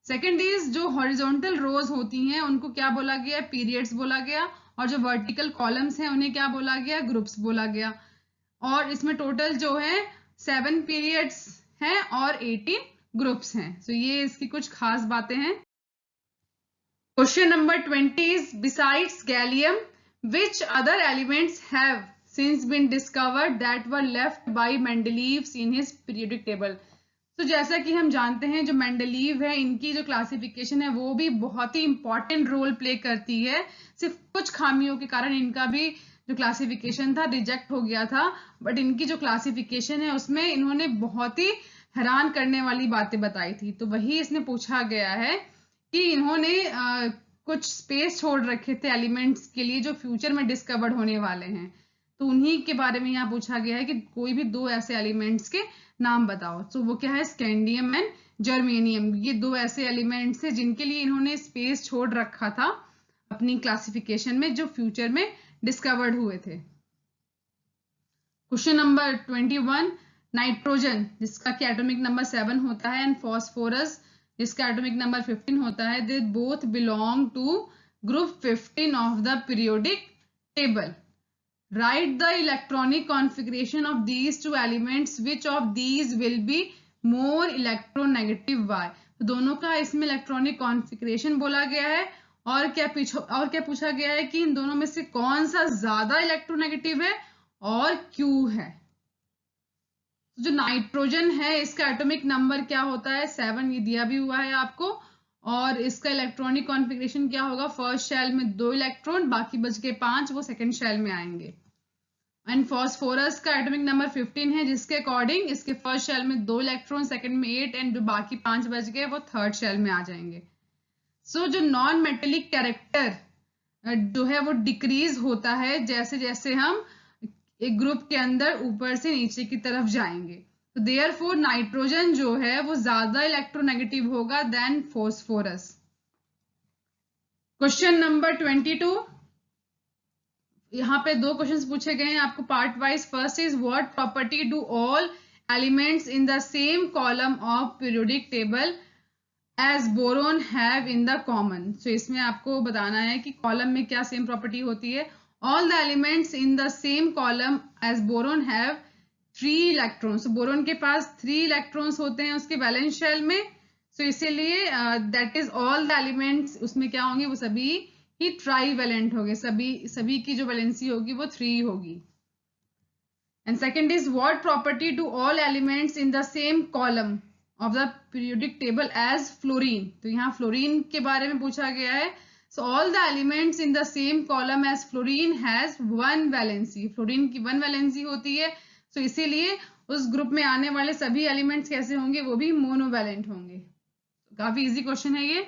S2: Second is जो horizontal rows होती हैं उनको क्या बोला गया, पीरियड्स बोला गया, और जो वर्टिकल कॉलम्स हैं उन्हें क्या बोला गया, ग्रुप्स बोला गया। और इसमें टोटल जो है 7 पीरियड्स हैं और 18 ग्रुप्स हैं। सो ये इसकी कुछ खास बातें हैं। Question number 20 is besides gallium which other elements have since been discovered that were left by Mendeleev in his periodic table. तो जैसा कि हम जानते हैं जो मेंडलीव है इनकी जो क्लासिफिकेशन है वो भी बहुत ही इंपॉर्टेंट रोल प्ले करती है। सिर्फ कुछ खामियों के कारण इनका भी जो क्लासिफिकेशन था रिजेक्ट हो गया था, बट इनकी जो क्लासिफिकेशन है उसमें इन्होंने बहुत ही हैरान करने वाली बातें बताई थी। तो वही इसमें पूछा गया है कि इन्होंने कुछ स्पेस छोड़ रखे थे एलिमेंट्स के लिए जो फ्यूचर में डिस्कवर्ड होने वाले हैं, तो उन्हीं के बारे में यहाँ पूछा गया है कि कोई भी 2 ऐसे एलिमेंट्स के नाम बताओ। तो वो क्या है, स्कैंडियम एंड जर्मेनियम। ये 2 ऐसे एलिमेंट्स हैं जिनके लिए इन्होंने स्पेस छोड़ रखा था अपनी क्लासिफिकेशन में, जो फ्यूचर में डिस्कवर्ड हुए थे। क्वेश्चन नंबर 21 नाइट्रोजन जिसका कि एटॉमिक नंबर 7 होता है एंड फॉस्फोरस जिसका एटॉमिक नंबर 15 होता है, they both belong to group 15 of the periodic table. Write the electronic configuration of these 2 elements. Which of these will be more electronegative? Why? तो दोनों का इसमें इलेक्ट्रॉनिक कॉन्फ़िगरेशन बोला गया है और क्या पूछा गया है कि इन दोनों में से कौन सा ज्यादा इलेक्ट्रोनेगेटिव है और क्यों है। तो जो नाइट्रोजन है इसका एटॉमिक नंबर क्या होता है, 7, ये दिया भी हुआ है आपको। और इसका इलेक्ट्रॉनिक कॉन्फ़िगरेशन क्या होगा, फर्स्ट शेल में 2 इलेक्ट्रॉन, बाकी बच के 5 वो सेकेंड शेल में आएंगे। एंड फॉस्फोरस का एटॉमिक नंबर 15 है जिसके अकॉर्डिंग इसके फर्स्ट शेल में 2 इलेक्ट्रॉन, सेकंड में 8 एंड जो बाकी 5 बच गए वो थर्ड शेल में आ जाएंगे। सो जो नॉन मेटेलिक कैरेक्टर जो है वो डिक्रीज होता है जैसे जैसे हम एक ग्रुप के अंदर ऊपर से नीचे की तरफ जाएंगे। तो देयरफॉर नाइट्रोजन जो है वो ज्यादा इलेक्ट्रोनेगेटिव होगा देन फॉस्फोरस। क्वेश्चन नंबर 22, यहाँ पे 2 क्वेश्चंस पूछे गए हैं आपको part wise. First is what property do all elements in the same column of periodic table as boron have in the common. So इसमें आपको बताना है कि कॉलम में क्या सेम प्रॉपर्टी होती है। All the elements in the same column as boron have 3 electrons. Boron के पास 3 इलेक्ट्रॉन्स होते हैं उसके वैलेंस शेल में। सो इसीलिए that is all the elements उसमें क्या होंगे, वो सभी ही ट्राईवैलेंट होंगे, सभी की जो वैलेंसी होगी वो 3 होगी। And second is what property do all elements in the same column of the periodic table as fluorine. तो यहाँ फ्लोरीन के बारे में पूछा गया है। So all the elements in the same column as fluorine has 1 valency. Fluorine की 1 valency होती है। सो इसीलिए उस ग्रुप में आने वाले सभी एलिमेंट्स कैसे होंगे, वो भी मोनोवैलेंट होंगे। काफी इजी क्वेश्चन है ये।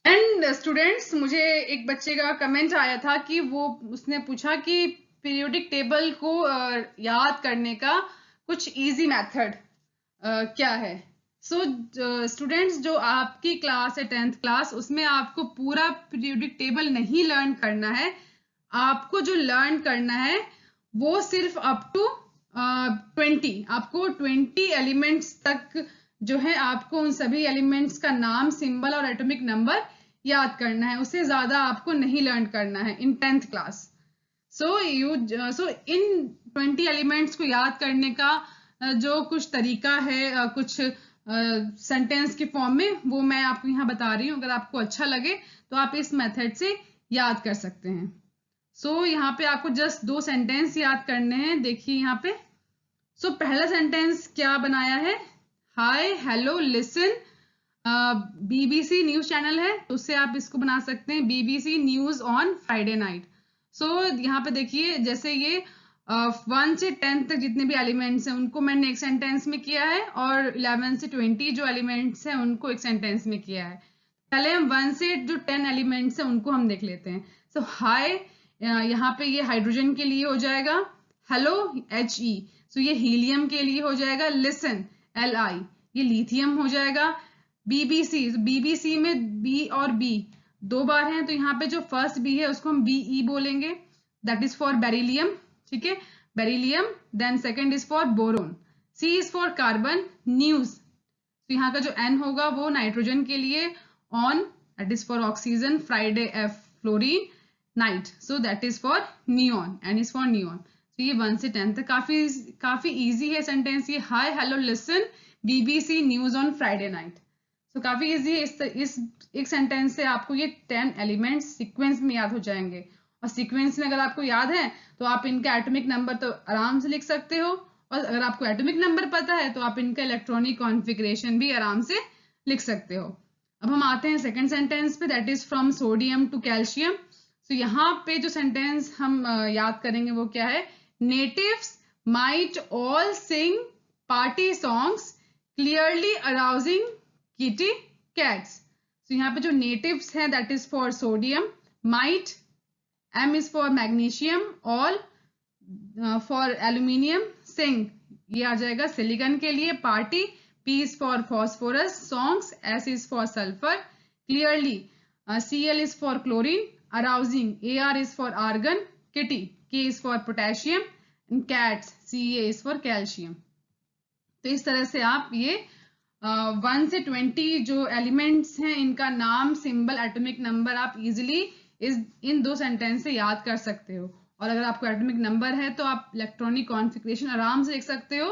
S2: एंड स्टूडेंट्स, मुझे एक बच्चे का कमेंट आया था कि उसने पूछा कि पीरियोडिक टेबल को याद करने का कुछ इजी मेथड क्या है। सो स्टूडेंट्स, जो आपकी क्लास है 10th क्लास, उसमें आपको पूरा पीरियोडिक टेबल नहीं लर्न करना है, आपको जो लर्न करना है वो सिर्फ अप टू 20, आपको 20 एलिमेंट्स तक जो है आपको उन सभी एलिमेंट्स का नाम, सिंबल और एटॉमिक नंबर याद करना है, उससे ज्यादा आपको नहीं लर्न करना है इन 10th क्लास। सो इन 20 एलिमेंट्स को याद करने का जो कुछ तरीका है, कुछ सेंटेंस के फॉर्म में, वो मैं आपको यहाँ बता रही हूँ। अगर आपको अच्छा लगे तो आप इस मेथड से याद कर सकते हैं। सो यहाँ पे आपको जस्ट 2 सेंटेंस याद करने हैं। देखिए यहाँ पे पहला सेंटेंस क्या बनाया है, hi hello listen, BBC news channel है तो उससे आप इसको बना सकते हैं BBC news on Friday night. यहाँ पे देखिए जैसे ये 1 से 10 तक जितने भी एलिमेंट्स हैं उनको मैंने एक सेंटेंस में किया है, और 11 से 20 जो एलिमेंट्स हैं उनको एक सेंटेंस में किया है। पहले हम 1 से जो 10 एलिमेंट्स हैं उनको हम देख लेते हैं। हाय, यहाँ पे ये हाइड्रोजन के लिए हो जाएगा हेलो HE, ये हीलियम के लिए हो जाएगा लिसन LI, ये लिथियम हो जाएगा। BBC में B और B 2 बार हैं, तो यहाँ पे जो फर्स्ट B है उसको हम BE बोलेंगे, दैट इज फॉर बेरिलियम, ठीक है, beryllium. Then second is for boron, C is for carbon, news, तो यहाँ का जो N होगा वो नाइट्रोजन के लिए, on that is for oxygen, Friday F fluorine, night so that is for neon, N is for neon. तो ये 1 से 10 तक काफी इजी है सेंटेंस ये, hi hello listen BBC news on Friday night. काफी इजी है। इस एक सेंटेंस से आपको ये 10 एलिमेंट्स सीक्वेंस में याद हो जाएंगे, और सीक्वेंस में अगर आपको याद है तो आप इनका एटॉमिक नंबर तो आराम से लिख सकते हो, और अगर आपको एटॉमिक नंबर पता है तो आप इनका इलेक्ट्रॉनिक कॉन्फ़िगरेशन भी आराम से लिख सकते हो। अब हम आते हैं सेकंड सेंटेंस पे, that is from sodium to calcium. यहाँ पे जो सेंटेंस हम याद करेंगे वो क्या है, natives might all sing party songs clearly arousing kitty cats. यहाँ पे जो नेटिव्स है that is for sodium, might, M is for magnesium, all for aluminium, sing ये आ जाएगा सिलिकॉन के लिए, party P is for phosphorus, songs S is for sulphur, clearly Cl is for chlorine, arousing AR is for argon, kitty K is for potassium, and cats Ca is for calcium. तो इस तरह से आप ये 1 से 20 जो elements हैं इनका नाम, सिंबल, एटॉमिक नंबर आप इजीली इन 2 सेंटेंस से याद कर सकते हो। और अगर आपको एटॉमिक नंबर है तो आप इलेक्ट्रॉनिक कॉन्फ़िगरेशन आराम से लिख सकते हो।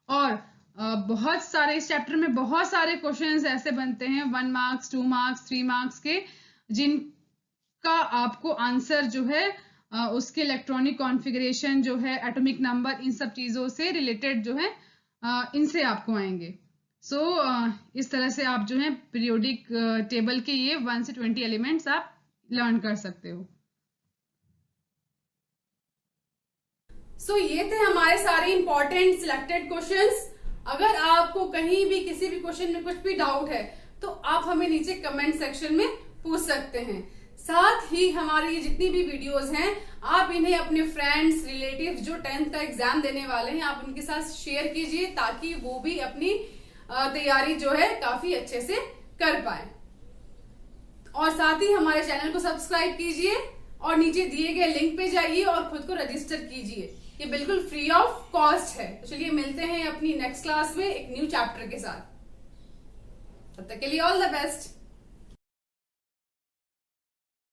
S2: और बहुत सारे इस चैप्टर में बहुत सारे क्वेश्चंस ऐसे बनते हैं 1 मार्क्स, 2 मार्क्स, 3 मार्क्स के, जिनका आपको आंसर जो है उसके इलेक्ट्रॉनिक कॉन्फ़िगरेशन जो है, एटॉमिक नंबर, इन सब चीजों से रिलेटेड जो है इनसे आपको आएंगे। इस तरह से आप जो है पीरियोडिक टेबल के ये 1 से 20 एलिमेंट्स आप लर्न कर सकते हो।
S1: ये थे हमारे सारे इंपॉर्टेंट सिलेक्टेड क्वेश्चंस। अगर आपको कहीं भी किसी भी क्वेश्चन में कुछ भी डाउट है तो आप हमें नीचे कमेंट सेक्शन में पूछ सकते हैं। साथ ही हमारी ये जितनी भी वीडियोस हैं आप इन्हें अपने फ्रेंड्स, रिलेटिव्स जो 10th का एग्जाम देने वाले हैं आप उनके साथ शेयर कीजिए, ताकि वो भी अपनी तैयारी जो है काफी अच्छे से कर पाए। और साथ ही हमारे चैनल को सब्सक्राइब कीजिए और नीचे दिए गए लिंक पे जाइए और खुद को रजिस्टर कीजिए, ये बिल्कुल फ्री ऑफ कॉस्ट है। तो चलिए मिलते हैं अपनी नेक्स्ट क्लास में एक न्यू चैप्टर के साथ। तब तक के लिए ऑल द बेस्ट।